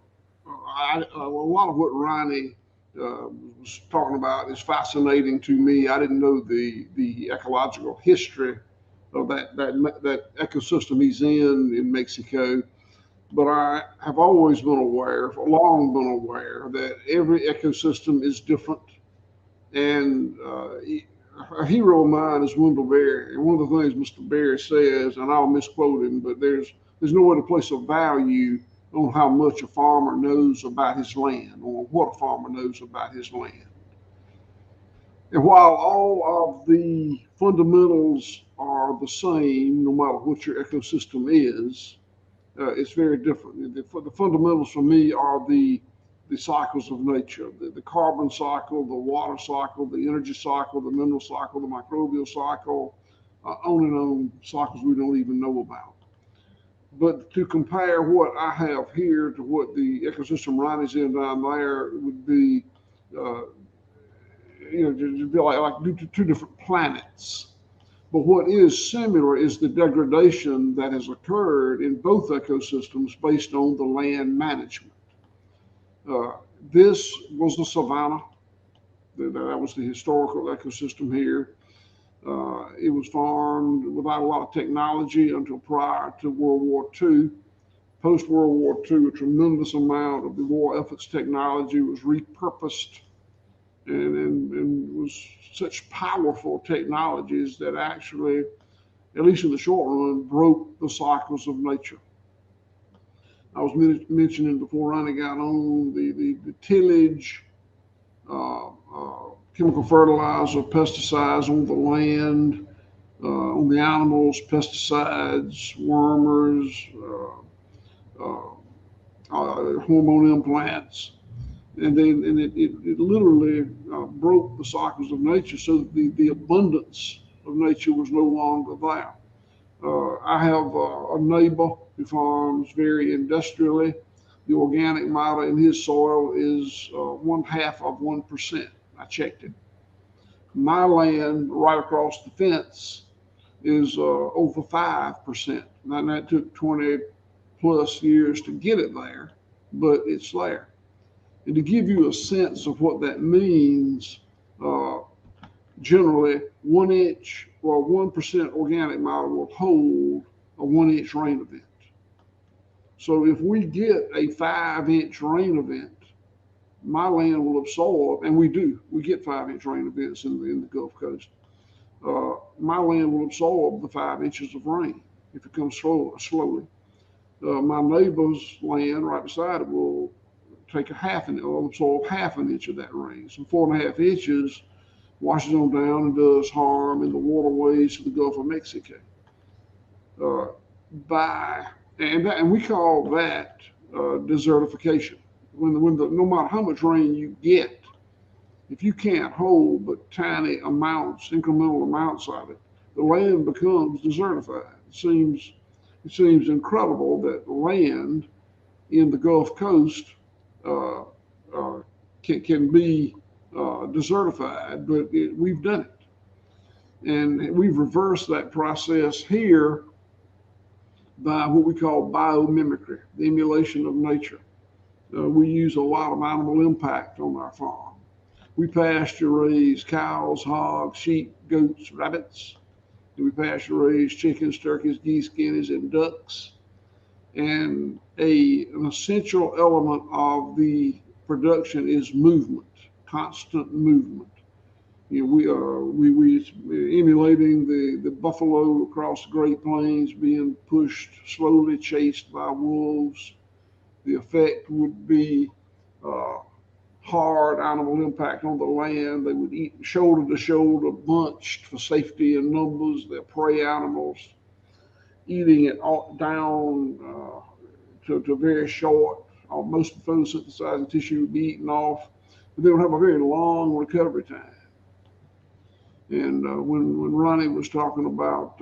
a lot of what Ronnie was talking about is fascinating to me. I didn't know the ecological history of that ecosystem he's in Mexico, but I have always been aware, long been aware, that every ecosystem is different. And a hero of mine is Wendell Berry, and one of the things Mr. Berry says, and I'll misquote him, but there's no way to place a value on how much a farmer knows about his land, or what a farmer knows about his land. And while all of the fundamentals are the same, no matter what your ecosystem is, it's very different. The fundamentals for me are the cycles of nature, the carbon cycle, the water cycle, the energy cycle, the mineral cycle, the microbial cycle, on and on, cycles we don't even know about. But to compare what I have here to what the ecosystem Ronnie's in down there would be, it'd be like two different planets. But what is similar is the degradation that has occurred in both ecosystems based on the land management. This was the savanna. That was the historical ecosystem here. It was farmed without a lot of technology until prior to World War II. Post World War II, a tremendous amount of the war effort's technology was repurposed and was those such powerful technologies that actually, at least in the short run, broke the cycles of nature. I was mentioning before Ronnie got on the tillage, chemical fertilizer, pesticides on the land, on the animals, pesticides, wormers, hormone implants. And then it literally broke the cycles of nature, so that the abundance of nature was no longer there. I have a neighbor who farms very industrially. The organic matter in his soil is 1/2 of 1%. I checked it. My land right across the fence is over 5%. And that took 20 plus years to get it there, but it's there. And to give you a sense of what that means, generally 1% organic matter will hold a 1-inch rain event. So if we get a 5-inch rain event, my land will absorb, and we get 5-inch rain events in the Gulf Coast. My land will absorb the 5 inches of rain if it comes slowly. My neighbor's land right beside it will take absorb 1/2 inch of that rain. So 4.5 inches washes on down and does harm in the waterways of the Gulf of Mexico. And we call that desertification. No matter how much rain you get, if you can't hold but tiny amounts, incremental amounts of it, the land becomes desertified. It seems incredible that land in the Gulf Coast can be desertified, but we've done it. And we've reversed that process here by what we call biomimicry, the emulation of nature. We use a lot of animal impact on our farm. We pasture raise cows, hogs, sheep, goats, rabbits. And we pasture raise chickens, turkeys, geese, guineas, and ducks. And an essential element of the production is movement, constant movement. We emulating the buffalo across the Great Plains being pushed, slowly chased by wolves. The effect would be hard animal impact on the land. They would eat shoulder to shoulder, bunched for safety in numbers. They're prey animals, eating it all down to very short. Most of the photosynthesizing tissue would be eaten off, but they would have a very long recovery time. And when Ronnie was talking about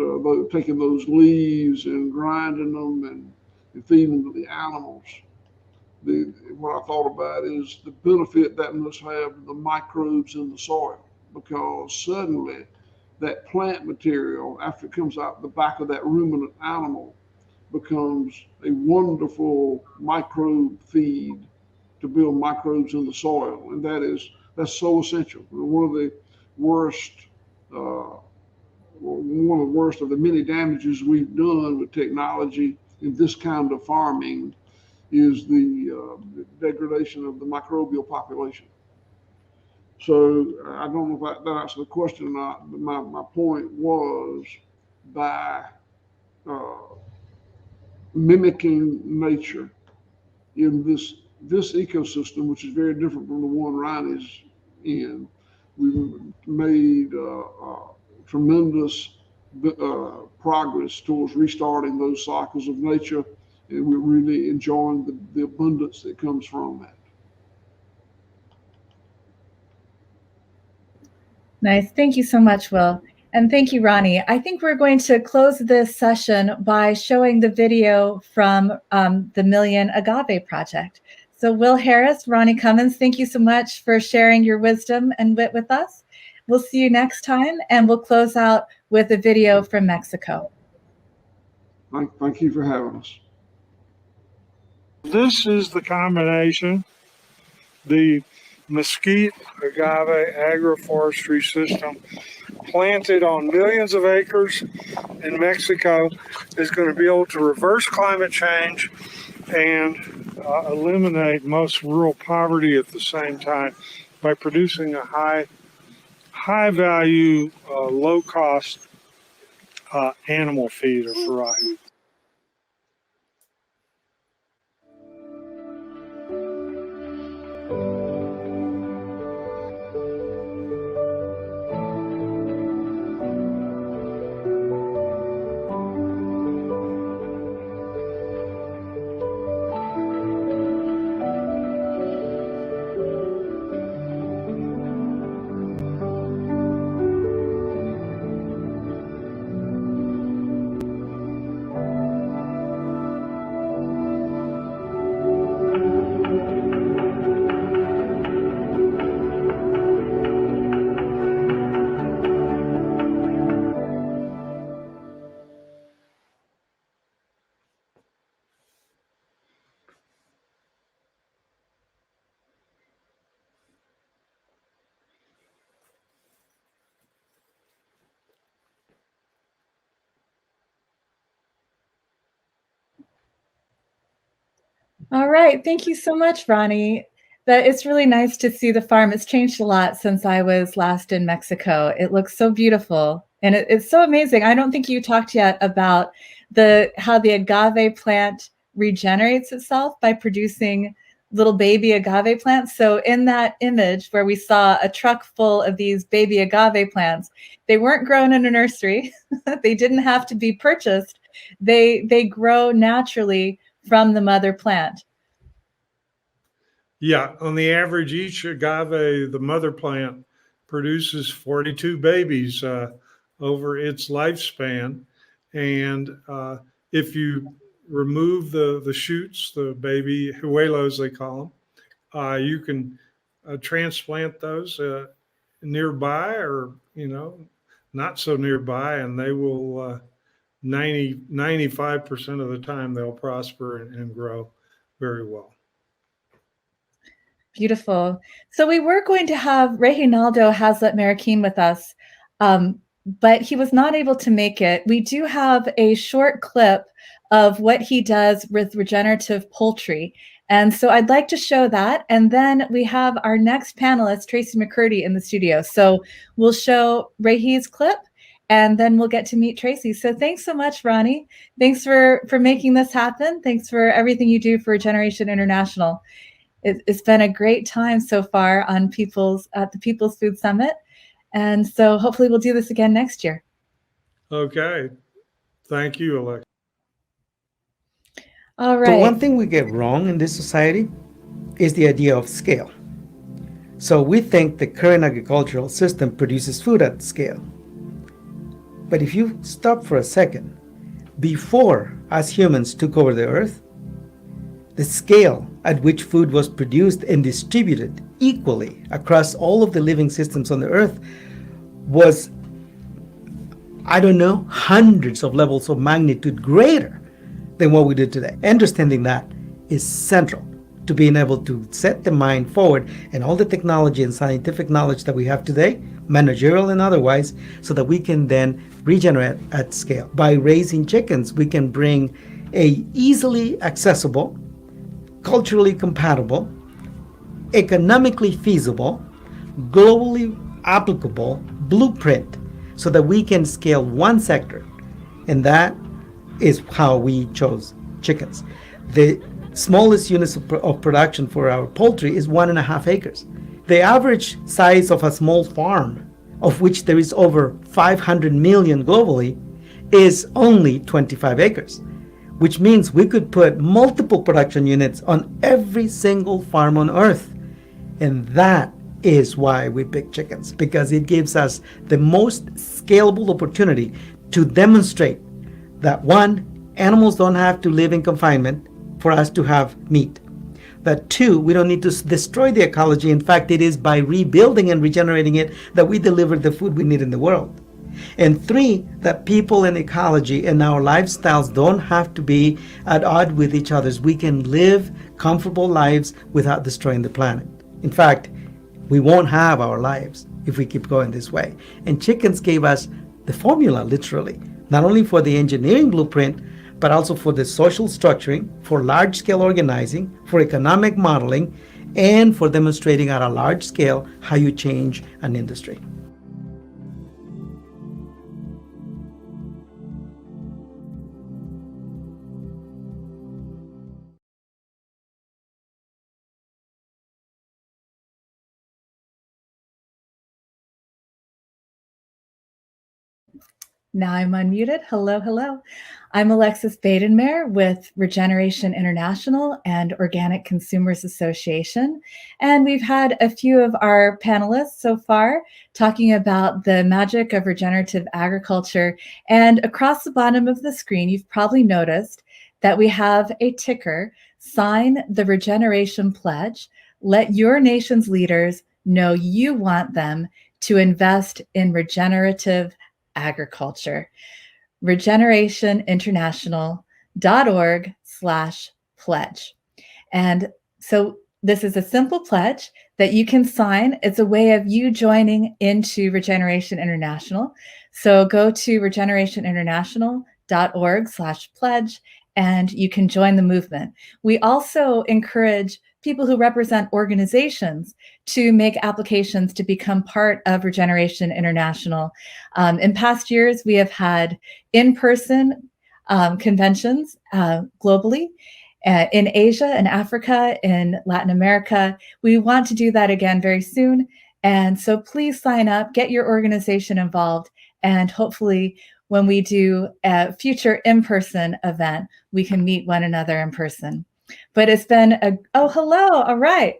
taking those leaves and grinding them and feeding them to the animals, what I thought about is the benefit that must have to the microbes in the soil, because suddenly that plant material, after it comes out the back of that ruminant animal, becomes a wonderful microbe feed to build microbes in the soil. And that's so essential. One of the worst of the many damages we've done with technology in this kind of farming is the degradation of the microbial population. So I don't know if that answers the question or not, but my point was, by mimicking nature in this ecosystem, which is very different from the one Ronnie's in, we've made tremendous progress towards restarting those cycles of nature, and we're really enjoying the abundance that comes from that. Nice. Thank you so much, Will. And thank you, Ronnie. I think we're going to close this session by showing the video from the Million Agave Project. So Will Harris, Ronnie Cummins, thank you so much for sharing your wisdom and wit with us. We'll see you next time, and we'll close out with a video from Mexico. Thank you for having us. This is the combination, the mesquite agave agroforestry system planted on millions of acres in Mexico is going to be able to reverse climate change and eliminate most rural poverty at the same time by producing a high high value, low cost animal feeder for Rahi. All right. Thank you so much, Ronnie. It's really nice to see the farm. It's changed a lot since I was last in Mexico. It looks so beautiful. And it's so amazing. I don't think you talked yet about how the agave plant regenerates itself by producing little baby agave plants. So in that image where we saw a truck full of these baby agave plants, they weren't grown in a nursery. They didn't have to be purchased. They grow naturally from the mother plant. Yeah, on the average, each agave, the mother plant, produces 42 babies over its lifespan. And if you remove the shoots, the baby huelos, they call them, you can transplant those nearby or, not so nearby, and they will 95% of the time they'll prosper and grow very well. Beautiful. So we were going to have Reginaldo Hazlet Marroquin with us, but he was not able to make it. We do have a short clip of what he does with regenerative poultry. And so I'd like to show that. And then we have our next panelist, Tracy McCurdy, in the studio. So we'll show Regi's clip, and then we'll get to meet Tracy. So thanks so much, Ronnie. Thanks for making this happen. Thanks for everything you do for Generation International. It's been a great time so far at the People's Food Summit. And so hopefully we'll do this again next year. Okay. Thank you, Alexa. All right. So one thing we get wrong in this society is the idea of scale. So we think the current agricultural system produces food at scale. But if you stop for a second, before us humans took over the earth, the scale at which food was produced and distributed equally across all of the living systems on the earth was, hundreds of levels of magnitude greater than what we do today. Understanding that is central to being able to set the mind forward and all the technology and scientific knowledge that we have today, managerial and otherwise, so that we can then regenerate at scale. By raising chickens, we can bring a easily accessible, culturally compatible, economically feasible, globally applicable blueprint so that we can scale one sector. And that is how we chose chickens. The smallest units of production for our poultry is 1.5 acres. The average size of a small farm, of which there is over 500 million globally, is only 25 acres. Which means we could put multiple production units on every single farm on earth. And that is why we pick chickens, because it gives us the most scalable opportunity to demonstrate that, one, animals don't have to live in confinement for us to have meat. That, two, we don't need to destroy the ecology. In fact, it is by rebuilding and regenerating it that we deliver the food we need in the world. And three, that people and ecology and our lifestyles don't have to be at odds with each other. We can live comfortable lives without destroying the planet. In fact, we won't have our lives if we keep going this way. And chickens gave us the formula, literally, not only for the engineering blueprint, but also for the social structuring, for large-scale organizing, for economic modeling, and for demonstrating at a large scale how you change an industry. Now I'm unmuted. Hello, hello. I'm Alexis Badenmare with Regeneration International and Organic Consumers Association. And we've had a few of our panelists so far talking about the magic of regenerative agriculture. And across the bottom of the screen, you've probably noticed that we have a ticker, sign the Regeneration Pledge. Let your nation's leaders know you want them to invest in regenerative agriculture. regenerationinternational.org/pledge. And so this is a simple pledge that you can sign. It's a way of you joining into Regeneration International. So go to regenerationinternational.org/pledge and you can join the movement. We also encourage people who represent organizations to make applications to become part of Regeneration International. In past years, we have had in-person conventions globally, in Asia and Africa, in Latin America. We want to do that again very soon. And so please sign up, get your organization involved, and hopefully when we do a future in-person event, we can meet one another in person. But it's been oh, hello. All right.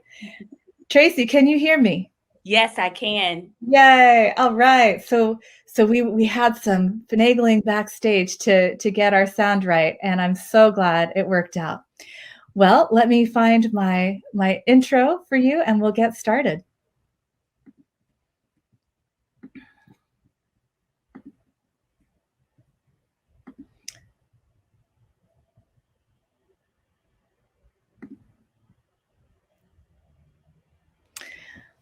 Tracy, can you hear me? Yes, I can. Yay. All right. So we had some finagling backstage to get our sound right, and I'm so glad it worked out. Well, let me find my intro for you and we'll get started.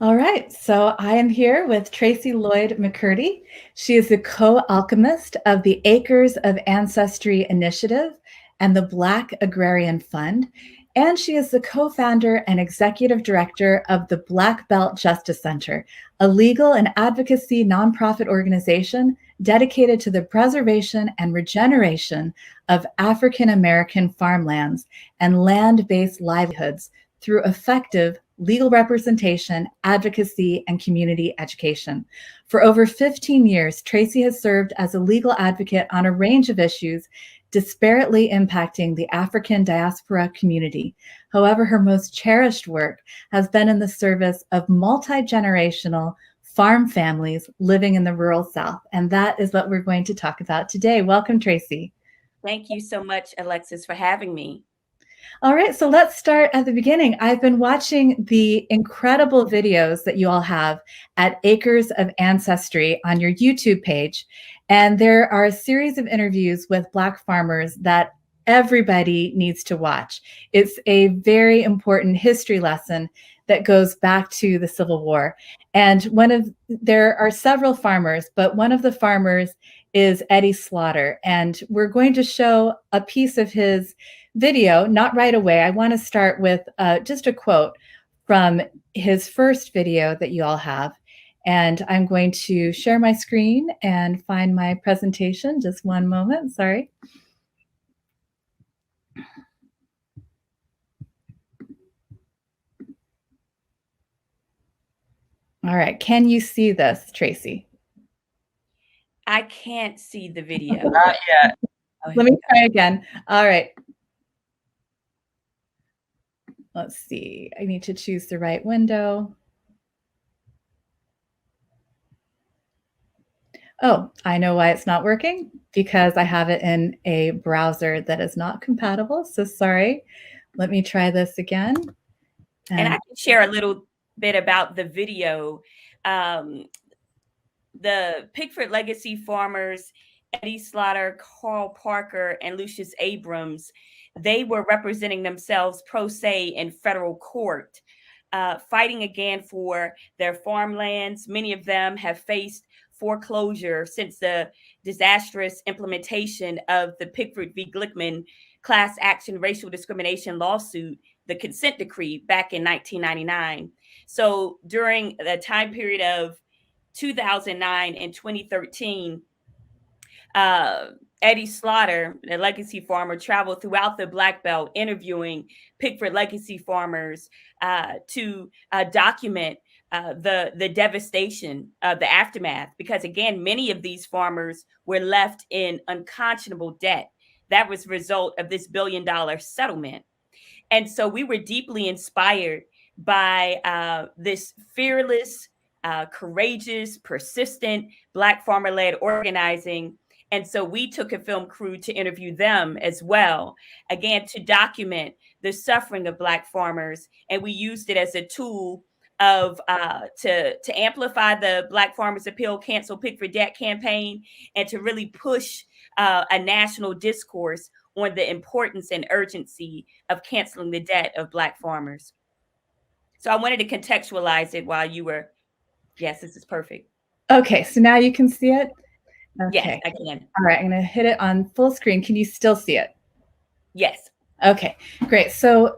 All right, so I am here with Tracy Lloyd McCurdy. She is the co-alchemist of the Acres of Ancestry Initiative and the Black Agrarian Fund, and she is the co-founder and executive director of the Black Belt Justice Center, a legal and advocacy nonprofit organization dedicated to the preservation and regeneration of African American farmlands and land-based livelihoods through effective legal representation, advocacy, and community education. For over 15 years, Tracy has served as a legal advocate on a range of issues disparately impacting the African diaspora community. However, her most cherished work has been in the service of multi-generational farm families living in the rural South. And that is what we're going to talk about today. Welcome, Tracy. Thank you so much, Alexis, for having me. All right, so let's start at the beginning. I've been watching the incredible videos that you all have at Acres of Ancestry on your YouTube page, and there are a series of interviews with Black farmers that everybody needs to watch. It's a very important history lesson that goes back to the Civil War. And there are several farmers, but one of the farmers is Eddie Slaughter, and we're going to show a piece of his video, not right away. I want to start with just a quote from his first video that you all have. And I'm going to share my screen and find my presentation. Just one moment, sorry. All right, can you see this, Tracy? I can't see the video. Not yet. Let me try again. All right. Let's see. I need to choose the right window. Oh, I know why it's not working, because I have it in a browser that is not compatible. So sorry. Let me try this again. And I can share a little bit about the video. The Pickford Legacy farmers, Eddie Slaughter, Carl Parker, and Lucius Abrams, they were representing themselves pro se in federal court, fighting again for their farmlands. Many of them have faced foreclosure since the disastrous implementation of the Pickford v. Glickman class action racial discrimination lawsuit, the consent decree, back in 1999. So during the time period of 2009 and 2013, Eddie Slaughter, the legacy farmer, traveled throughout the Black Belt interviewing Pickford legacy farmers to document the devastation of the aftermath, because again, many of these farmers were left in unconscionable debt. That was a result of this $1 billion settlement. And so we were deeply inspired by this fearless, courageous, persistent Black farmer-led organizing. And so we took a film crew to interview them as well, again, to document the suffering of Black farmers. And we used it as a tool of to amplify the Black Farmers Appeal Cancel Pig for Debt campaign, and to really push a national discourse on the importance and urgency of canceling the debt of Black farmers. So I wanted to contextualize it while you were, yes, this is perfect. Okay, so now you can see it? Okay. Yes, I can. All right, I'm going to hit it on full screen. Can you still see it? Yes. Okay, great. So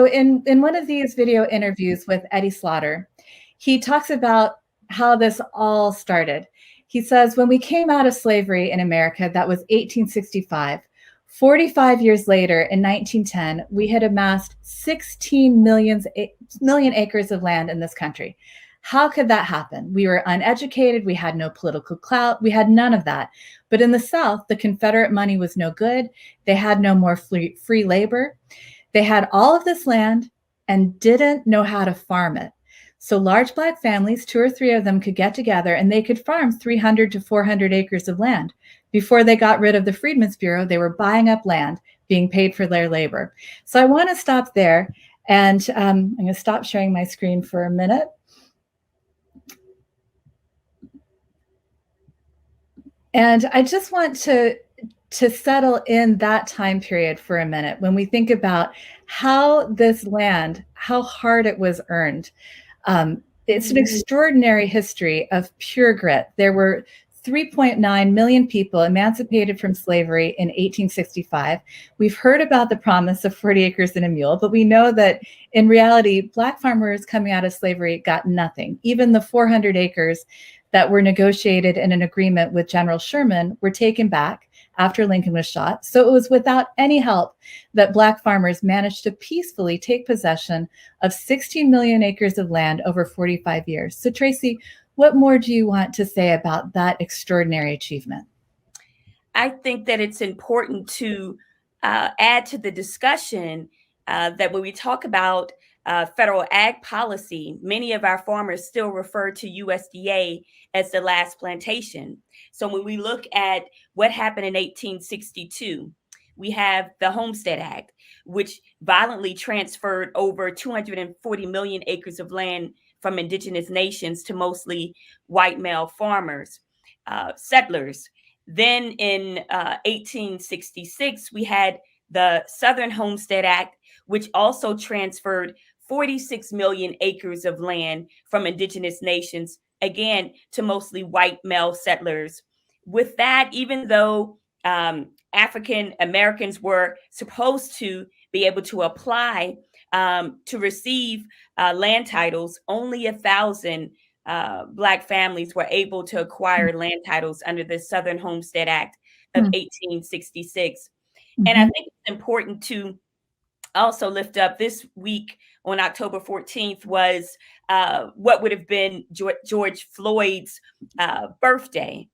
in one of these video interviews with Eddie Slaughter, he talks about how this all started. He says, when we came out of slavery in America, that was 1865. 45 years later, in 1910, we had amassed 16 million acres of land in this country. How could that happen? We were uneducated. We had no political clout. We had none of that. But in the South, the Confederate money was no good. They had no more free labor. They had all of this land and didn't know how to farm it. So large Black families, 2 or 3 of them, could get together and they could farm 300 to 400 acres of land. Before they got rid of the Freedmen's Bureau, they were buying up land, being paid for their labor. So I want to stop there, and I'm going to stop sharing my screen for a minute. And I just want to settle in that time period for a minute when we think about how this land, how hard it was earned. It's an extraordinary history of pure grit. There were 3.9 million people emancipated from slavery in 1865. We've heard about the promise of 40 acres and a mule, but we know that in reality, Black farmers coming out of slavery got nothing. Even the 400 acres that were negotiated in an agreement with General Sherman were taken back after Lincoln was shot. So it was without any help that Black farmers managed to peacefully take possession of 16 million acres of land over 45 years. So Tracy, what more do you want to say about that extraordinary achievement? I think that it's important to add to the discussion that when we talk about federal ag policy, many of our farmers still refer to USDA as the last plantation. So when we look at what happened in 1862, we have the Homestead Act, which violently transferred over 240 million acres of land from indigenous nations to mostly white male farmers, settlers. Then in 1866, we had the Southern Homestead Act, which also transferred 46 million acres of land from indigenous nations, again, to mostly white male settlers. With that, even though African Americans were supposed to be able to apply to receive land titles, only 1,000 Black families were able to acquire land titles under the Southern Homestead Act of 1866. And I think it's important to also lift up this week on October 14th was what would have been George Floyd's birthday.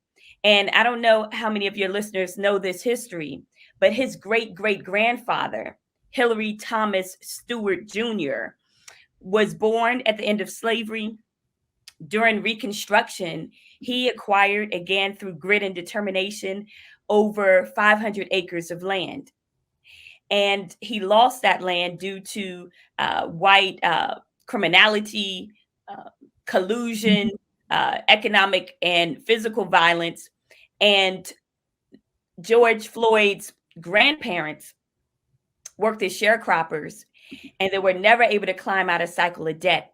And I don't know how many of your listeners know this history, but his great-great-grandfather, Hillary Thomas Stewart Jr., was born at the end of slavery. During Reconstruction, he acquired, again, through grit and determination, over 500 acres of land. And he lost that land due to white criminality, collusion, economic and physical violence. And George Floyd's grandparents worked as sharecroppers, and they were never able to climb out of cycle of debt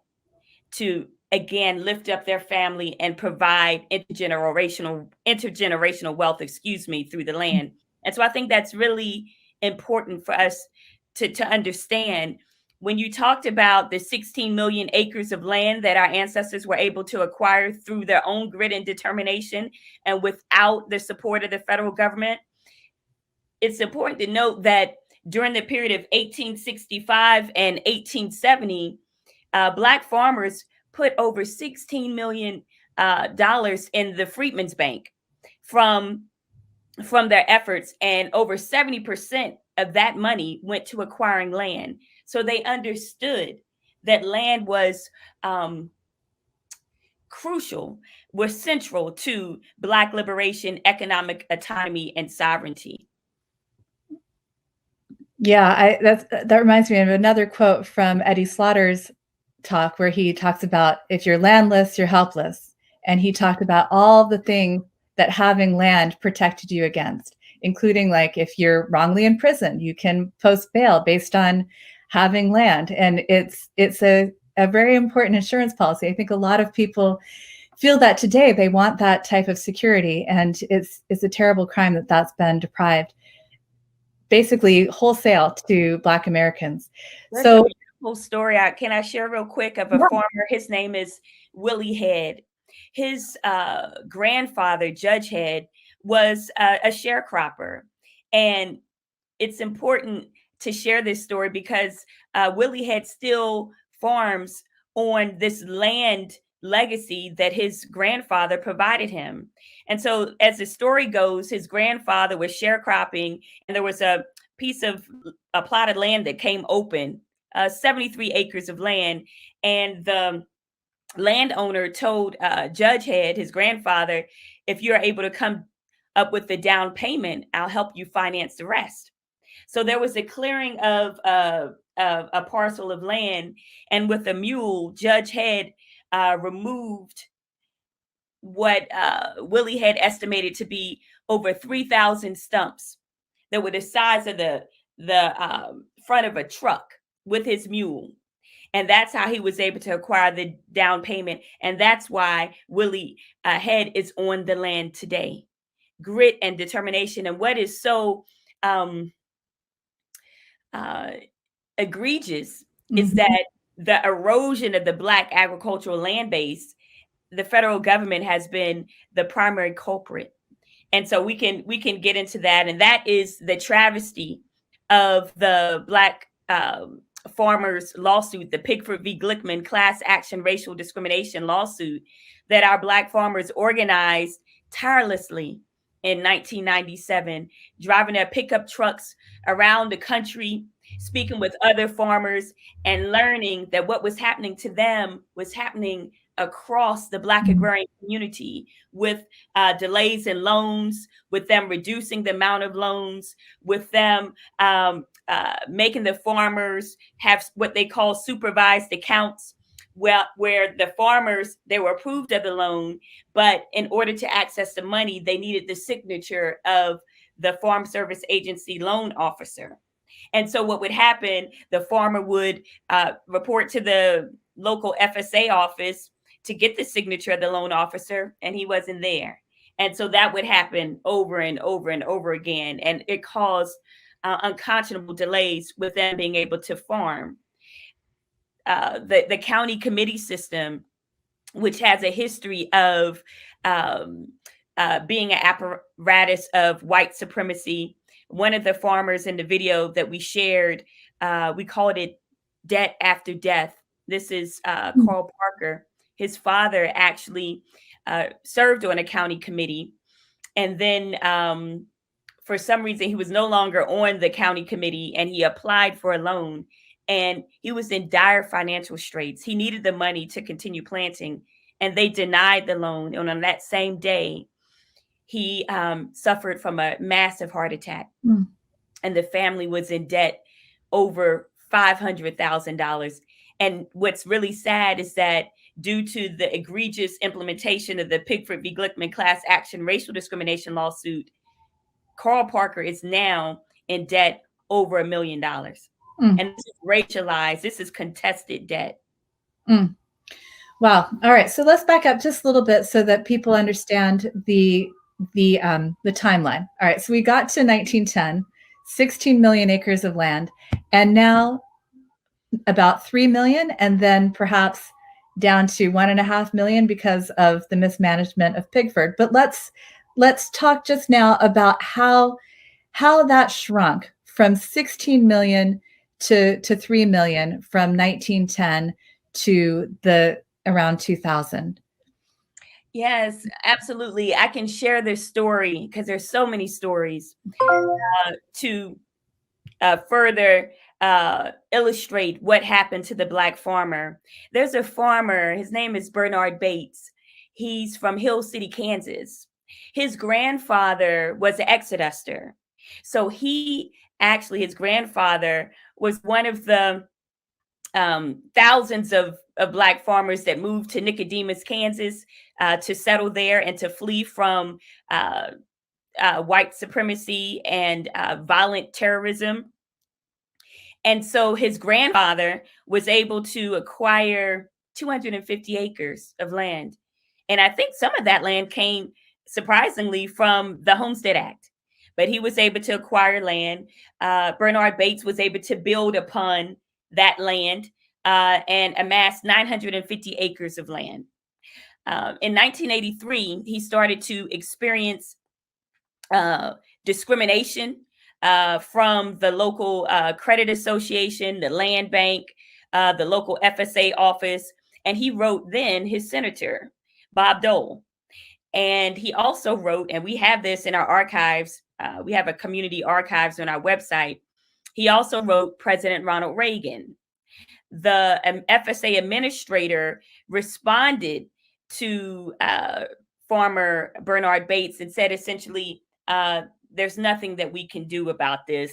to, again, lift up their family and provide intergenerational wealth, through the land. And so I think that's really important for us to understand. When you talked about the 16 million acres of land that our ancestors were able to acquire through their own grit and determination and without the support of the federal government, it's important to note that during the period of 1865 and 1870, Black farmers put over $16 million in the Freedmen's Bank from their efforts, and over 70% of that money went to acquiring land. So they understood that land was crucial, was central to Black liberation, economic autonomy, and sovereignty. Yeah, that reminds me of another quote from Eddie Slaughter's talk, where he talks about, if you're landless, you're helpless. And he talked about all the things that having land protected you against, including, like, if you're wrongly imprisoned, you can post bail based on having land. And it's a very important insurance policy. I think a lot of people feel that today. They want that type of security, and it's a terrible crime that that's been deprived, basically wholesale, to Black Americans. There's So a beautiful story can I share real quick of a farmer? His name is Willie Head. His grandfather, Judge Head, was a sharecropper. And it's important to share this story because Willie Head still farms on this land legacy that his grandfather provided him. And so, as the story goes, his grandfather was sharecropping, and there was a piece of a plot of land that came open, 73 acres of land. And the landowner told Judge Head, his grandfather, if you're able to come up with the down payment, I'll help you finance the rest. So there was a clearing of a parcel of land, and with a mule, Judge Head removed what Willie had estimated to be over 3,000 stumps that were the size of the front of a truck with his mule. And that's how he was able to acquire the down payment. And that's why Willie Head is on the land today. Grit and determination. And what is so egregious is that the erosion of the Black agricultural land base, the federal government has been the primary culprit. And so we can get into that. And that is the travesty of the Black farmers lawsuit, the Pickford v. Glickman class action racial discrimination lawsuit that our Black farmers organized tirelessly in 1997, driving their pickup trucks around the country, speaking with other farmers, and learning that what was happening to them was happening across the Black agrarian community, with delays in loans, with them reducing the amount of loans, with them making the farmers have what they call supervised accounts, where the farmers, they were approved of the loan, but in order to access the money, they needed the signature of the Farm Service Agency loan officer. And so what would happen, the farmer would report to the local FSA office to get the signature of the loan officer, and he wasn't there. And so that would happen over and over and over again. And it caused unconscionable delays with them being able to farm. The county committee system, which has a history of being an apparatus of white supremacy. One of the farmers in the video that we shared, we called it Debt After Death. This is Carl Parker. His father actually served on a county committee. And then for some reason, he was no longer on the county committee, and he applied for a loan. And he was in dire financial straits. He needed the money to continue planting, and they denied the loan. And on that same day, he suffered from a massive heart attack. And the family was in debt over $500,000. And what's really sad is that due to the egregious implementation of the Pickford v. Glickman class action racial discrimination lawsuit, Carl Parker is now in debt over $1 million. And this is racialized. This is contested debt. Wow. All right. So let's back up just a little bit so that people understand the timeline. All right. So we got to 1910, 16 million acres of land, and now about 3 million, and then perhaps down to 1.5 million because of the mismanagement of Pickford. But let's talk just now about how that shrunk from 16 million to 3 million from 1910 to the around 2000. Yes, absolutely. I can share this story because there's so many stories to further illustrate what happened to the Black farmer. There's a farmer, his name is Bernard Bates. He's from Hill City, Kansas. His grandfather was an exoduster. So his grandfather was one of the thousands of Black farmers that moved to Nicodemus, Kansas to settle there and to flee from white supremacy and violent terrorism. And so his grandfather was able to acquire 250 acres of land. And I think some of that land came surprisingly from the Homestead Act, but he was able to acquire land. Bernard Bates was able to build upon that land and amass 950 acres of land. In 1983, he started to experience discrimination from the local credit association, the land bank, the local FSA office. And he wrote then his senator, Bob Dole. And he also wrote, and we have this in our archives, we have a community archives on our website. He also wrote President Ronald Reagan. The FSA administrator responded to farmer Bernard Bates and said essentially, there's nothing that we can do about this.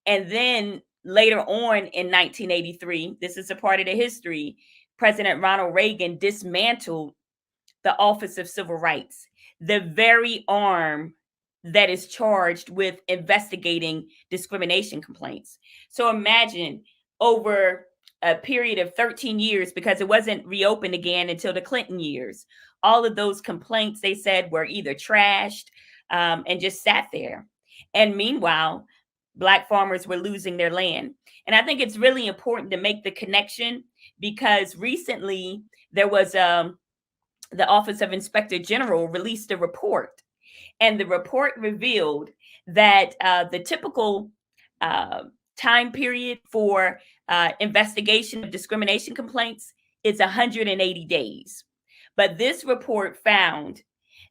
And then later on in 1983, this is a part of the history, President Ronald Reagan dismantled the Office of Civil Rights, the very arm that is charged with investigating discrimination complaints. So imagine over a period of 13 years, because it wasn't reopened again until the Clinton years, all of those complaints, they said, were either trashed and just sat there. And meanwhile, Black farmers were losing their land. And I think it's really important to make the connection because recently there was the Office of Inspector General released a report. And the report revealed that the typical time period for investigation of discrimination complaints is 180 days. But this report found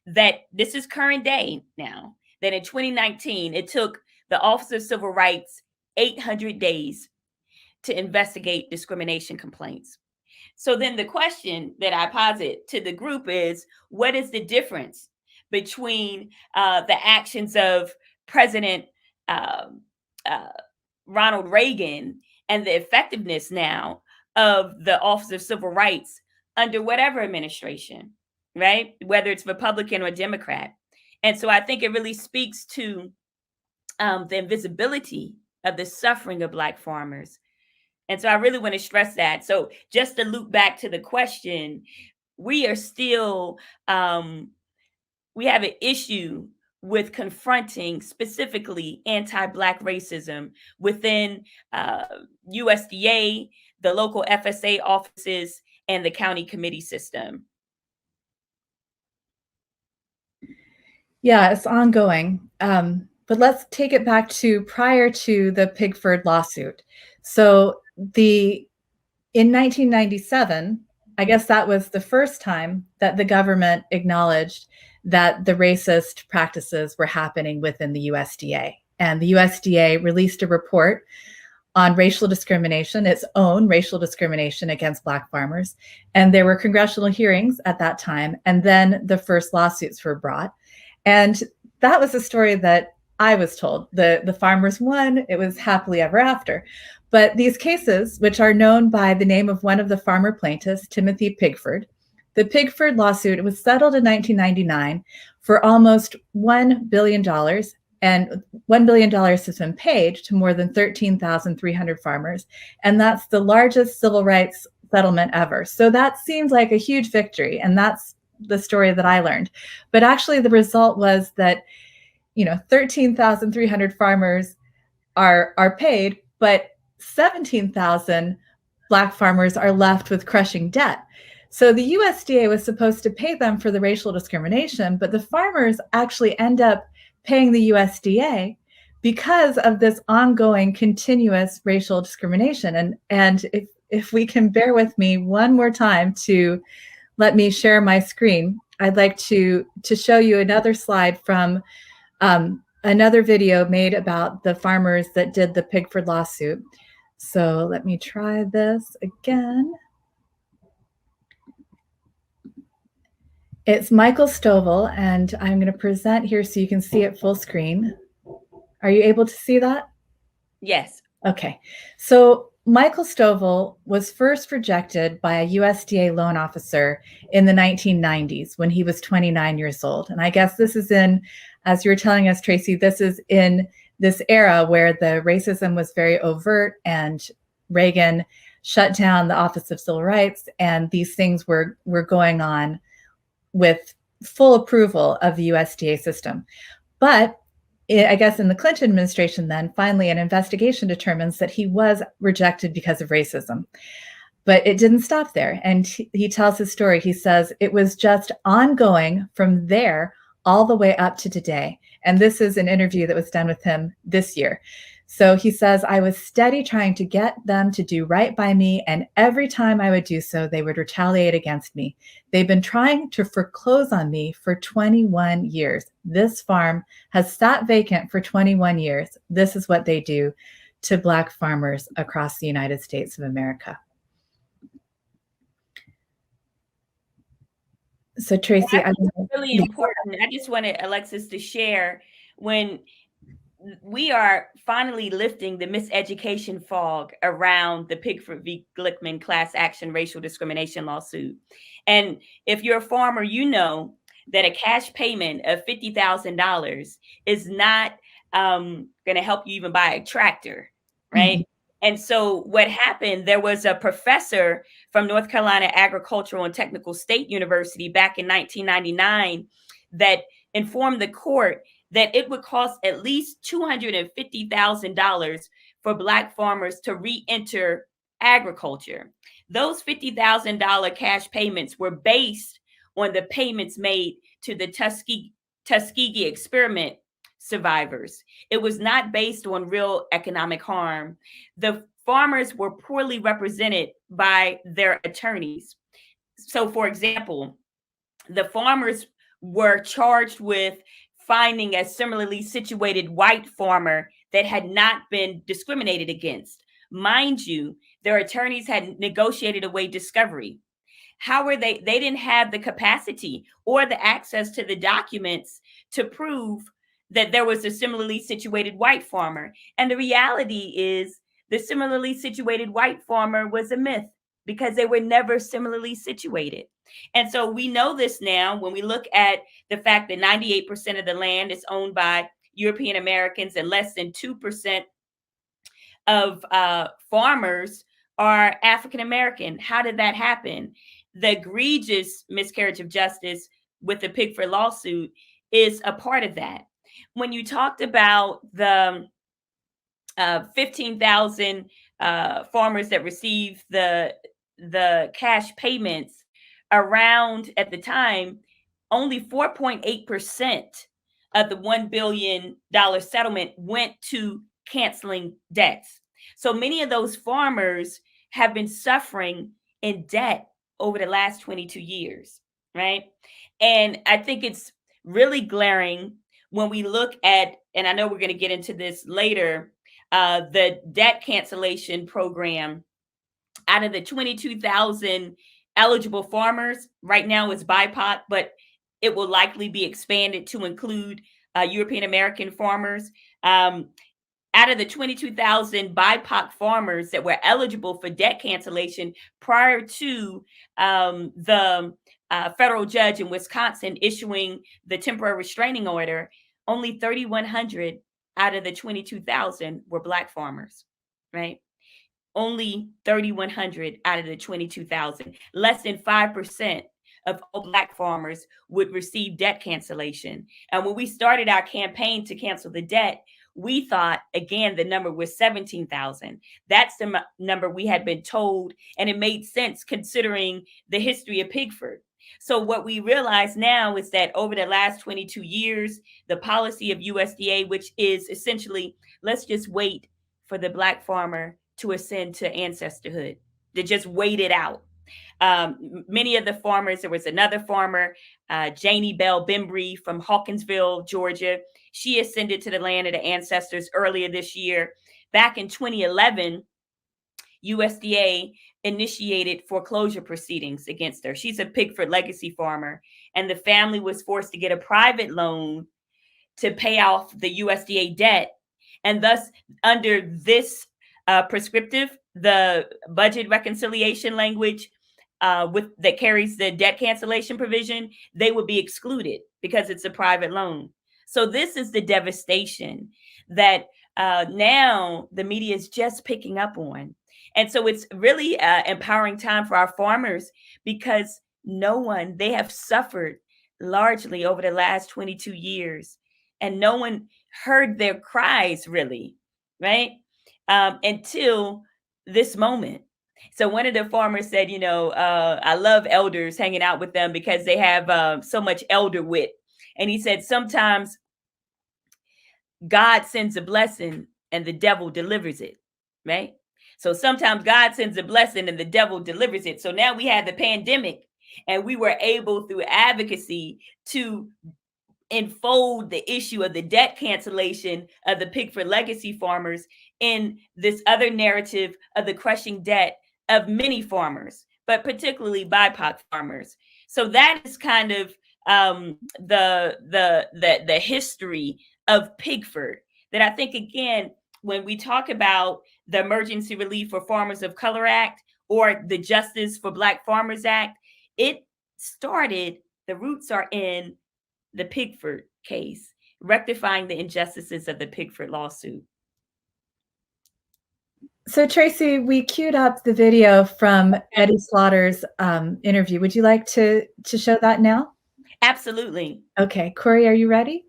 that this is current day now, that in 2019, it took the Office of Civil Rights 800 days to investigate discrimination complaints. So then the question that I posit to the group is, what is the difference between the actions of President Ronald Reagan and the effectiveness now of the Office of Civil Rights under whatever administration, right? Whether it's Republican or Democrat. And so I think it really speaks to the invisibility of the suffering of Black farmers. And so I really want to stress that. So just to loop back to the question, we are still, we have an issue with confronting specifically anti-Black racism within USDA, the local FSA offices, and the county committee system. Yeah, it's ongoing. But let's take it back to prior to the Pigford lawsuit. So in 1997, I guess that was the first time that the government acknowledged that the racist practices were happening within the USDA. And the USDA released a report on racial discrimination, its own racial discrimination against Black farmers. And there were congressional hearings at that time. And then the first lawsuits were brought. And that was a story that I was told. The farmers won. It was happily ever after. But these cases, which are known by the name of one of the farmer plaintiffs, Timothy Pigford, the Pigford lawsuit, it was settled in 1999 for almost $1 billion. And $1 billion has been paid to more than 13,300 farmers. And that's the largest civil rights settlement ever. So that seemed like a huge victory. And that's the story that I learned. But actually, the result was that, 13,300 farmers are paid, but 17,000 Black farmers are left with crushing debt. So the USDA was supposed to pay them for the racial discrimination, but the farmers actually end up paying the USDA because of this ongoing continuous racial discrimination. And if we can bear with me one more time to let me share my screen, I'd like to show you another slide from another video made about the farmers that did the Pigford lawsuit. So let me try this again. It's Michael Stovall, and I'm going to present here so you can see it full screen. Are you able to see that? Yes. Okay. So Michael Stovall was first rejected by a USDA loan officer in the 1990s when he was 29 years old. And I guess this is in, as you were telling us, Tracy, this is in this era where the racism was very overt and Reagan shut down the Office of Civil Rights, and these things were going on with full approval of the USDA system. But I guess in the Clinton administration, then finally an investigation determines that he was rejected because of racism. But it didn't stop there. And he tells his story. He says it was just ongoing from there all the way up to today. And this is an interview that was done with him this year. So he says, I was steady trying to get them to do right by me, and every time I would do so, they would retaliate against me. They've been trying to foreclose on me for 21 years. This farm has sat vacant for 21 years. This is what they do to Black farmers across the United States of America. So Tracy, I think it's really important. I just wanted Alexis to share when we are finally lifting the miseducation fog around the Pigford v. Glickman class action racial discrimination lawsuit. And if you're a farmer, you know that a cash payment of $50,000 is not going to help you even buy a tractor, right? Mm-hmm. And so what happened, there was a professor from North Carolina Agricultural and Technical State University back in 1999 that informed the court that it would cost at least $250,000 for Black farmers to re-enter agriculture. Those $50,000 cash payments were based on the payments made to the Tuskegee experiment survivors. It was not based on real economic harm. The farmers were poorly represented by their attorneys. So, for example, the farmers were charged with finding a similarly situated white farmer that had not been discriminated against. Mind you, their attorneys had negotiated away discovery. How were they? They didn't have the capacity or the access to the documents to prove that there was a similarly situated white farmer. And the reality is the similarly situated white farmer was a myth because they were never similarly situated. And so we know this now when we look at the fact that 98% of the land is owned by European Americans and less than 2% of farmers are African American. How did that happen? The egregious miscarriage of justice with the Pigford lawsuit is a part of that. When you talked about the 15,000 farmers that received the cash payments, around at the time, only 4.8% of the $1 billion settlement went to canceling debts. So many of those farmers have been suffering in debt over the last 22 years, right? And I think it's really glaring when we look at, and I know we're going to get into this later, the debt cancellation program. Out of the 22,000 eligible farmers, right now it's BIPOC, but it will likely be expanded to include European American farmers. Out of the 22,000 BIPOC farmers that were eligible for debt cancellation prior to the federal judge in Wisconsin issuing the temporary restraining order, only 3,100 out of the 22,000 were Black farmers, right? Only 3,100 out of the 22,000. Less than 5% of all Black farmers would receive debt cancellation. And when we started our campaign to cancel the debt, we thought, again, the number was 17,000. That's the number we had been told, and it made sense considering the history of Pigford. So what we realize now is that over the last 22 years, the policy of USDA, which is essentially, let's just wait for the Black farmer to ascend to ancestorhood, to just wait it out. Many of the farmers, there was another farmer, Janie Bell Bembry from Hawkinsville, Georgia. She ascended to the land of the ancestors earlier this year. Back in 2011, USDA initiated foreclosure proceedings against her. She's a Pigford legacy farmer, and the family was forced to get a private loan to pay off the USDA debt. And thus, under this prescriptive, the budget reconciliation language that carries the debt cancellation provision, they would be excluded because it's a private loan. So this is the devastation that now the media is just picking up on. And so it's really empowering time for our farmers, because they have suffered largely over the last 22 years, and no one heard their cries really, right? Until this moment. So one of the farmers said, I love elders, hanging out with them because they have so much elder wit. And he said, sometimes God sends a blessing and the devil delivers it, right? So sometimes God sends a blessing and the devil delivers it. So now we had the pandemic, and we were able through advocacy to enfold the issue of the debt cancellation of the Pigford legacy farmers in this other narrative of the crushing debt of many farmers, but particularly BIPOC farmers. So that is kind of the history of Pigford, that I think, again, when we talk about the Emergency Relief for Farmers of Color Act or the Justice for Black Farmers Act, the roots are in the Pigford case, rectifying the injustices of the Pigford lawsuit. So Tracy, we queued up the video from Eddie Slaughter's interview. Would you like to show that now? Absolutely. Okay, Corey, are you ready?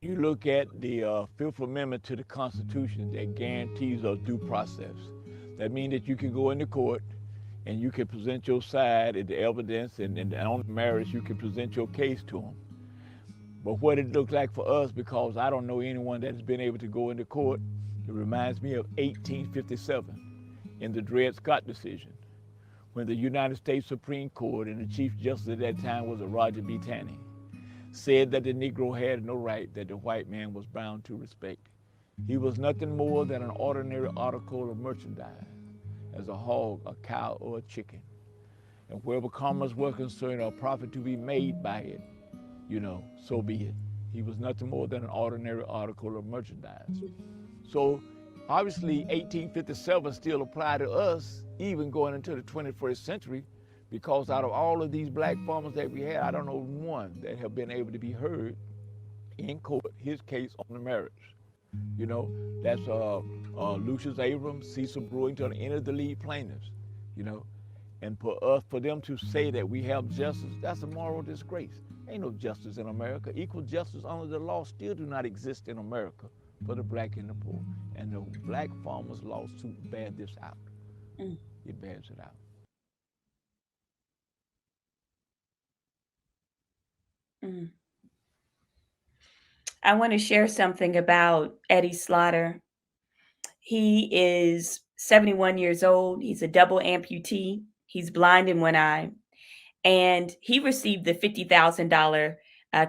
You look at the Fifth Amendment to the Constitution that guarantees a due process. That means that you can go into court and you can present your side and the evidence, and on marriage you can present your case to them. But what it looks like for us, because I don't know anyone that's been able to go into court, it reminds me of 1857 in the Dred Scott decision, when the United States Supreme Court, and the Chief Justice at that time was Roger B. Taney, said that the Negro had no right that the white man was bound to respect. He was nothing more than an ordinary article of merchandise, as a hog, a cow, or a chicken. And wherever commerce was concerned, or profit to be made by it, so be it. He was nothing more than an ordinary article of merchandise. So obviously 1857 still applied to us, even going into the 21st century, because out of all of these black farmers that we had, I don't know one that have been able to be heard in court, his case on the merits. That's Lucius Abrams, Cecil Brewington, any of the lead plaintiffs, and for them to say that we have justice, that's a moral disgrace. Ain't no justice in America. Equal justice under the law still do not exist in America for the black and the poor. And the black farmers lawsuit bears this out. It bears it out. I want to share something about Eddie Slaughter. He is 71 years old. He's a double amputee. He's blind in one eye. And he received the $50,000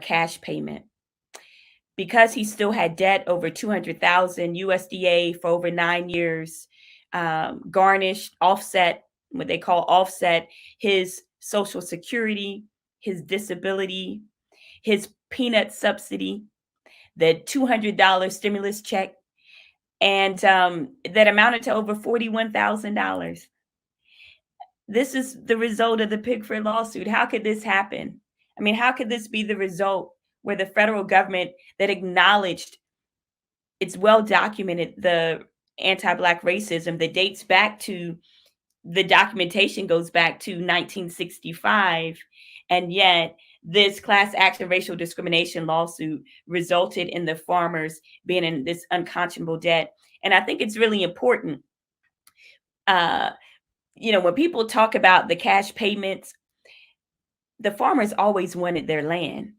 cash payment. Because he still had debt over $200,000, USDA for over 9 years garnished, offset, what they call offset, his Social Security, his disability, his peanut subsidy, the $200 stimulus check, and that amounted to over $41,000. This is the result of the Pigford lawsuit. How could this happen? I mean, how could this be the result where the federal government that acknowledged, it's well documented, the anti-Black racism that dates back to, the documentation goes back to 1965, and yet this class action racial discrimination lawsuit resulted in the farmers being in this unconscionable debt. And I think it's really important, when people talk about the cash payments, the farmers always wanted their land.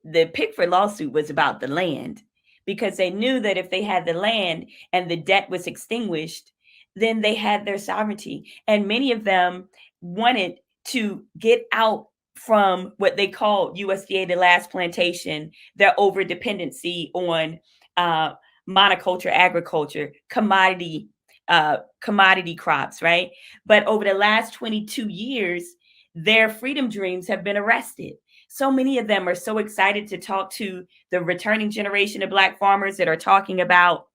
The Pigford lawsuit was about the land, because they knew that if they had the land and the debt was extinguished, then they had their sovereignty. And many of them wanted to get out from what they called USDA, the last plantation, their over dependency on monoculture agriculture, commodity crops, right? But over the last 22 years, their freedom dreams have been arrested. So many of them are so excited to talk to the returning generation of Black farmers that are talking about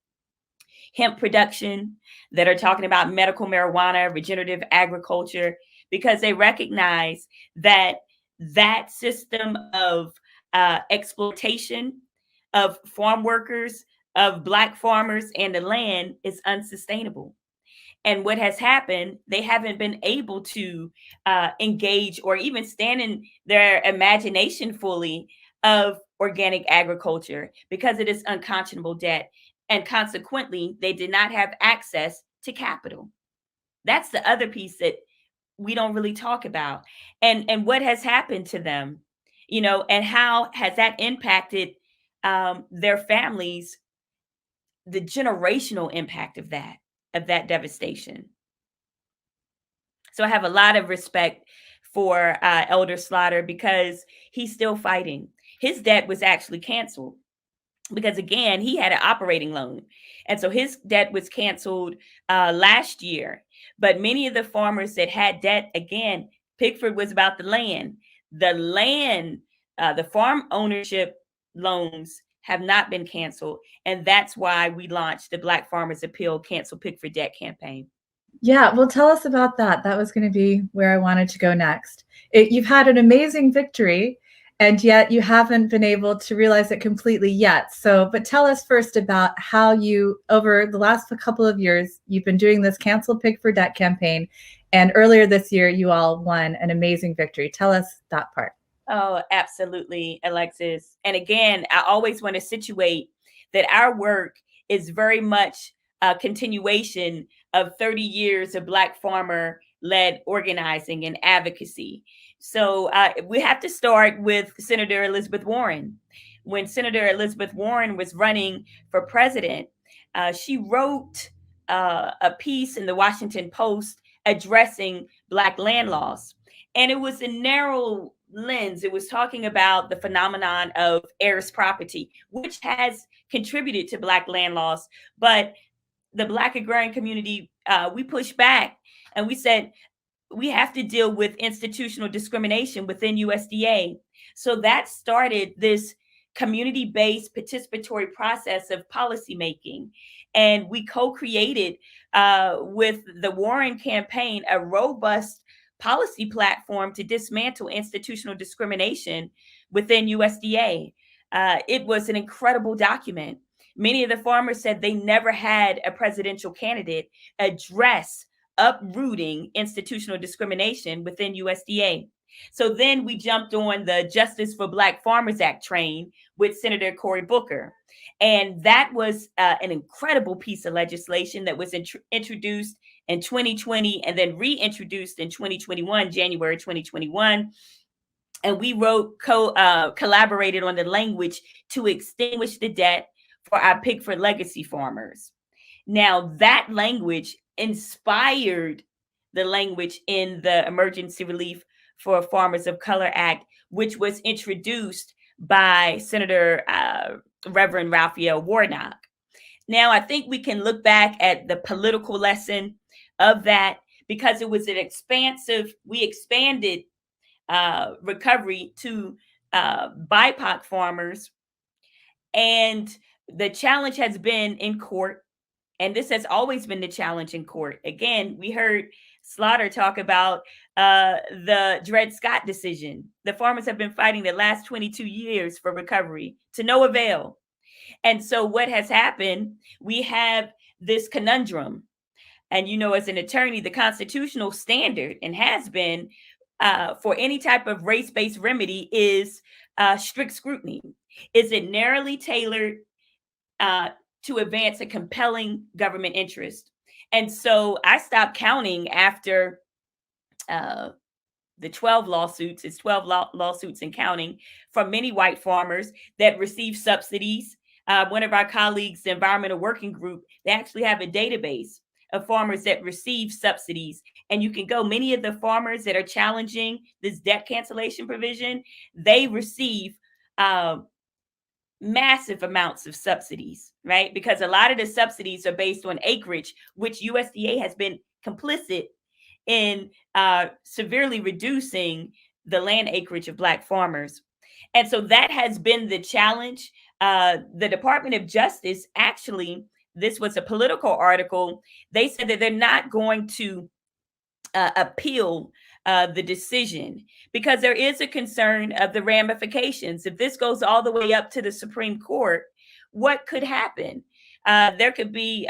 hemp production, that are talking about medical marijuana, regenerative agriculture, because they recognize that that system of exploitation of farm workers, of Black farmers and the land is unsustainable. And what has happened, they haven't been able to engage or even stand in their imagination fully of organic agriculture because it is unconscionable debt. And consequently, they did not have access to capital. That's the other piece that we don't really talk about. And what has happened to them, and how has that impacted their families, the generational impact of that devastation. So I have a lot of respect for Elder Slaughter because he's still fighting. His debt was actually canceled because, again, he had an operating loan. And so his debt was canceled last year. But many of the farmers that had debt, again, Pickford was about the land. The farm ownership loans have not been canceled. And that's why we launched the Black Farmers Appeal Cancel Pickford Debt campaign. Yeah, well, tell us about that. That was going to be where I wanted to go next. You've had an amazing victory, and yet you haven't been able to realize it completely yet. But tell us first about how you, over the last couple of years, you've been doing this Cancel Pickford Debt campaign. And earlier this year, you all won an amazing victory. Tell us that part. Oh, absolutely, Alexis. And again, I always want to situate that our work is very much a continuation of 30 years of Black farmer-led organizing and advocacy. So we have to start with Senator Elizabeth Warren. When Senator Elizabeth Warren was running for president, she wrote a piece in the Washington Post addressing Black land laws. And it was a narrow lens. It was talking about the phenomenon of heiress property, which has contributed to Black land laws. But the Black agrarian community, we pushed back and we said, we have to deal with institutional discrimination within USDA. So that started this community-based participatory process of policymaking. And we co-created with the Warren campaign a robust policy platform to dismantle institutional discrimination within USDA. It was an incredible document. Many of the farmers said they never had a presidential candidate address uprooting institutional discrimination within USDA. So then we jumped on the Justice for Black Farmers Act train with Senator Cory Booker. And that was an incredible piece of legislation that was introduced in 2020 and then reintroduced in 2021, January 2021. And we collaborated on the language to extinguish the debt for our Pickford legacy farmers. Now, that language inspired the language in the Emergency Relief for Farmers of Color Act, which was introduced by Senator Reverend Raphael Warnock. Now, I think we can look back at the political lesson of that because it was we expanded recovery to BIPOC farmers. And the challenge has been in court. And this has always been the challenge in court. Again, we heard Slaughter talk about the Dred Scott decision. The farmers have been fighting the last 22 years for recovery to no avail. And so what has happened, we have this conundrum. And, as an attorney, the constitutional standard and has been for any type of race-based remedy is strict scrutiny. Is it narrowly tailored to advance a compelling government interest? And so I stopped counting after the 12 lawsuits. It's 12 lawsuits and counting from many white farmers that receive subsidies. One of our colleagues, the Environmental Working Group, they actually have a database of farmers that receive subsidies. And you can go, many of the farmers that are challenging this debt cancellation provision, they receive massive amounts of subsidies, right? Because a lot of the subsidies are based on acreage, which USDA has been complicit in severely reducing the land acreage of Black farmers. And so that has been the challenge. The Department of Justice, actually, this was a Political article. They said that they're not going to appeal the decision because there is a concern of the ramifications. If this goes all the way up to the Supreme Court, what could happen? There could be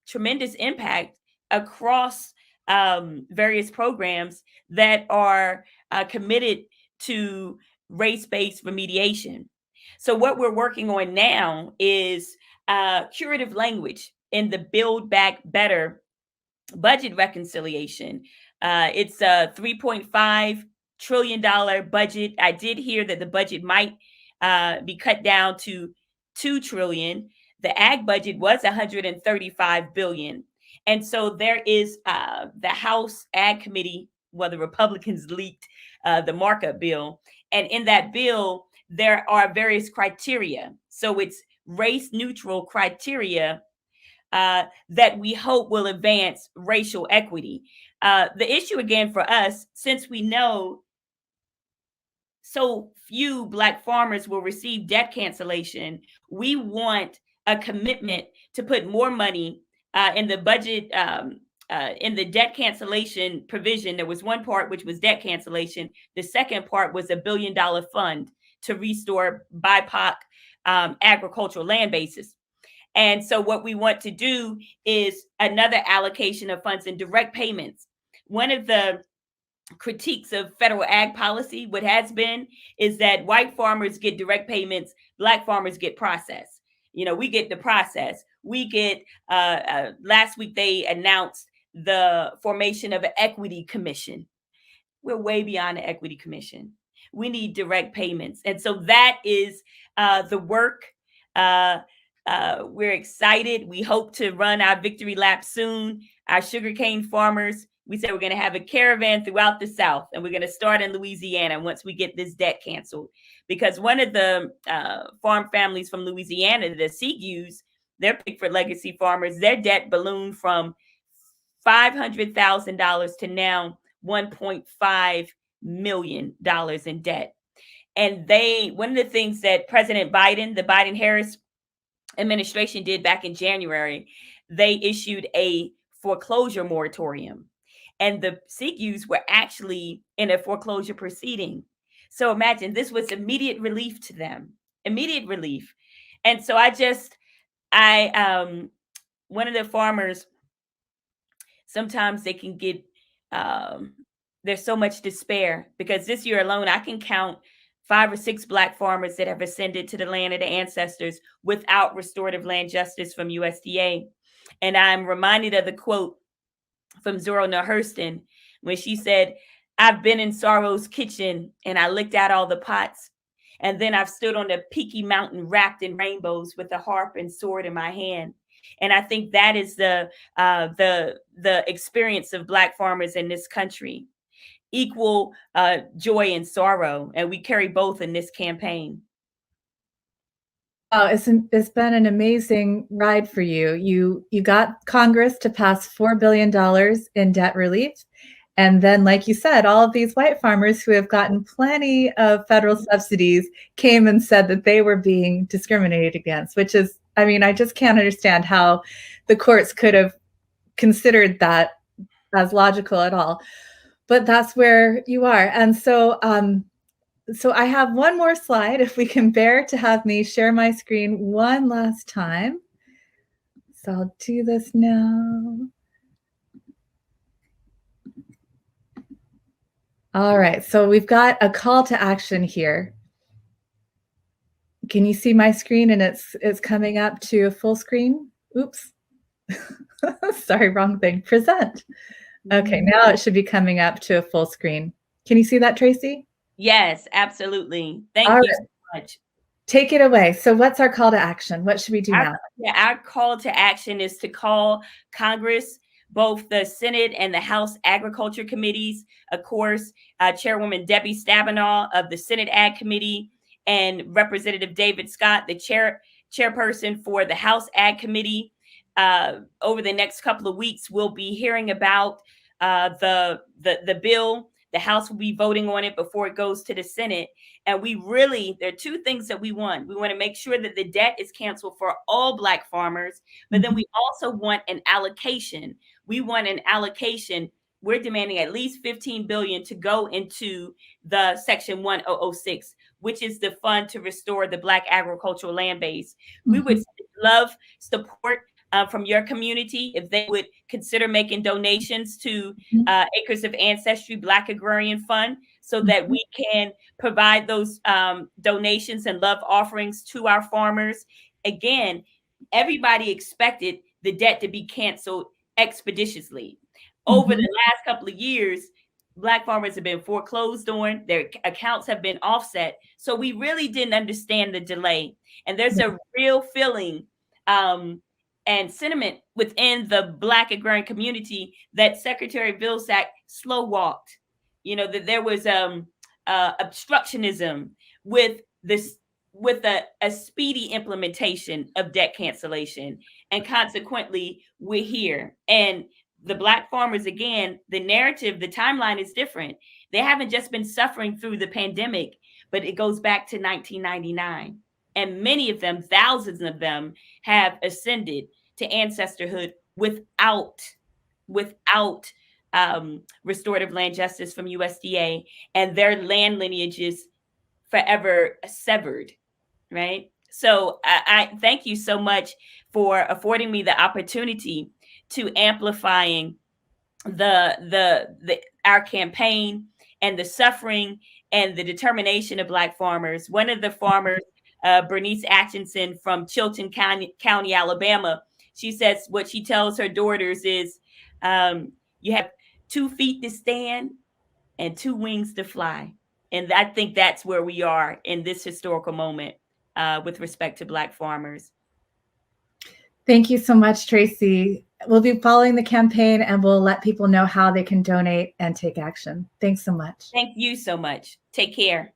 tremendous impact across various programs that are committed to race-based remediation. So what we're working on now is curative language in the Build Back Better budget reconciliation. It's a $3.5 trillion budget. I did hear that the budget might be cut down to $2 trillion. The ag budget was $135 billion. And so there is the House Ag Committee, well, the Republicans leaked the markup bill. And in that bill, there are various criteria. So it's race neutral criteria that we hope will advance racial equity. The issue again for us, since we know so few Black farmers will receive debt cancellation, we want a commitment to put more money in the budget, in the debt cancellation provision. There was one part which was debt cancellation. The second part was a $1 billion fund to restore BIPOC agricultural land bases. And so what we want to do is another allocation of funds and direct payments. One of the critiques of federal ag policy, what has been, is that white farmers get direct payments, Black farmers get process. You know, we get the process. We get, last week they announced the formation of an equity commission. We're way beyond the equity commission. We need direct payments. And so that is the work. We're excited. We hope to run our victory lap soon. Our sugarcane farmers, we said we're going to have a caravan throughout the South, and we're going to start in Louisiana once we get this debt canceled. Because one of the farm families from Louisiana, the Segues, they're Pickford Legacy farmers, their debt ballooned from $500,000 to now $1.5 million in debt. And one of the things that President Biden, the Biden-Harris administration did back in January, they issued a foreclosure moratorium. And the Segues were actually in a foreclosure proceeding. So imagine, this was immediate relief to them, immediate relief. And so one of the farmers, sometimes they can get, there's so much despair because this year alone, I can count 5 or 6 Black farmers that have ascended to the land of the ancestors without restorative land justice from USDA. And I'm reminded of the quote from Zora Neale Hurston when she said, "I've been in sorrow's kitchen and I licked out all the pots. And then I've stood on the peaky mountain wrapped in rainbows with a harp and sword in my hand." And I think that is the experience of Black farmers in this country. Equal joy and sorrow, and we carry both in this campaign. Oh, it's been an amazing ride for you. You got Congress to pass $4 billion in debt relief. And then, like you said, all of these white farmers who have gotten plenty of federal subsidies came and said that they were being discriminated against, which is, I mean, I just can't understand how the courts could have considered that as logical at all. But that's where you are. And so so I have one more slide, if we can bear to have me share my screen one last time. So I'll do this now. All right, so we've got a call to action here. Can you see my screen? And it's coming up to a full screen. Oops. Sorry, wrong thing. Present. Okay, now it should be coming up to a full screen. Can you see that, Tracy? Yes, absolutely. Thank All you right. so much. Take it away. So what's our call to action? What should we do now? Our call to action is to call Congress, both the Senate and the House Agriculture Committees, of course, Chairwoman Debbie Stabenow of the Senate Ag Committee, and Representative David Scott, the chairperson for the House Ag Committee. Over the next couple of weeks, we'll be hearing about the bill. The House will be voting on it before it goes to the Senate. And there are two things that we want. We want to make sure that the debt is canceled for all Black farmers, but then we also want an allocation. We want an allocation. We're demanding at least $15 billion to go into the Section 1006, which is the fund to restore the Black agricultural land base. We would love support from your community if they would consider making donations to Acres of Ancestry Black Agrarian Fund, so that we can provide those donations and love offerings to our farmers. Again, everybody expected the debt to be canceled expeditiously. Over the last couple of years, Black farmers have been foreclosed on, their accounts have been offset. So we really didn't understand the delay. And there's a real feeling and sentiment within the Black agrarian community that Secretary Vilsack slow walked. That there was obstructionism with a speedy implementation of debt cancellation. And consequently, we're here. And the Black farmers, again, the narrative, the timeline is different. They haven't just been suffering through the pandemic, but it goes back to 1999. And many of them, thousands of them, have ascended to ancestorhood without restorative land justice from USDA, and their land lineage is forever severed, right? So I thank you so much for affording me the opportunity to amplifying our campaign and the suffering and the determination of Black farmers. One of the farmers, Bernice Atchison from Chilton County, Alabama, she says what she tells her daughters is, you have 2 feet to stand and 2 wings to fly. And I think that's where we are in this historical moment with respect to Black farmers. Thank you so much, Tracy. We'll be following the campaign and we'll let people know how they can donate and take action. Thanks so much. Thank you so much. Take care.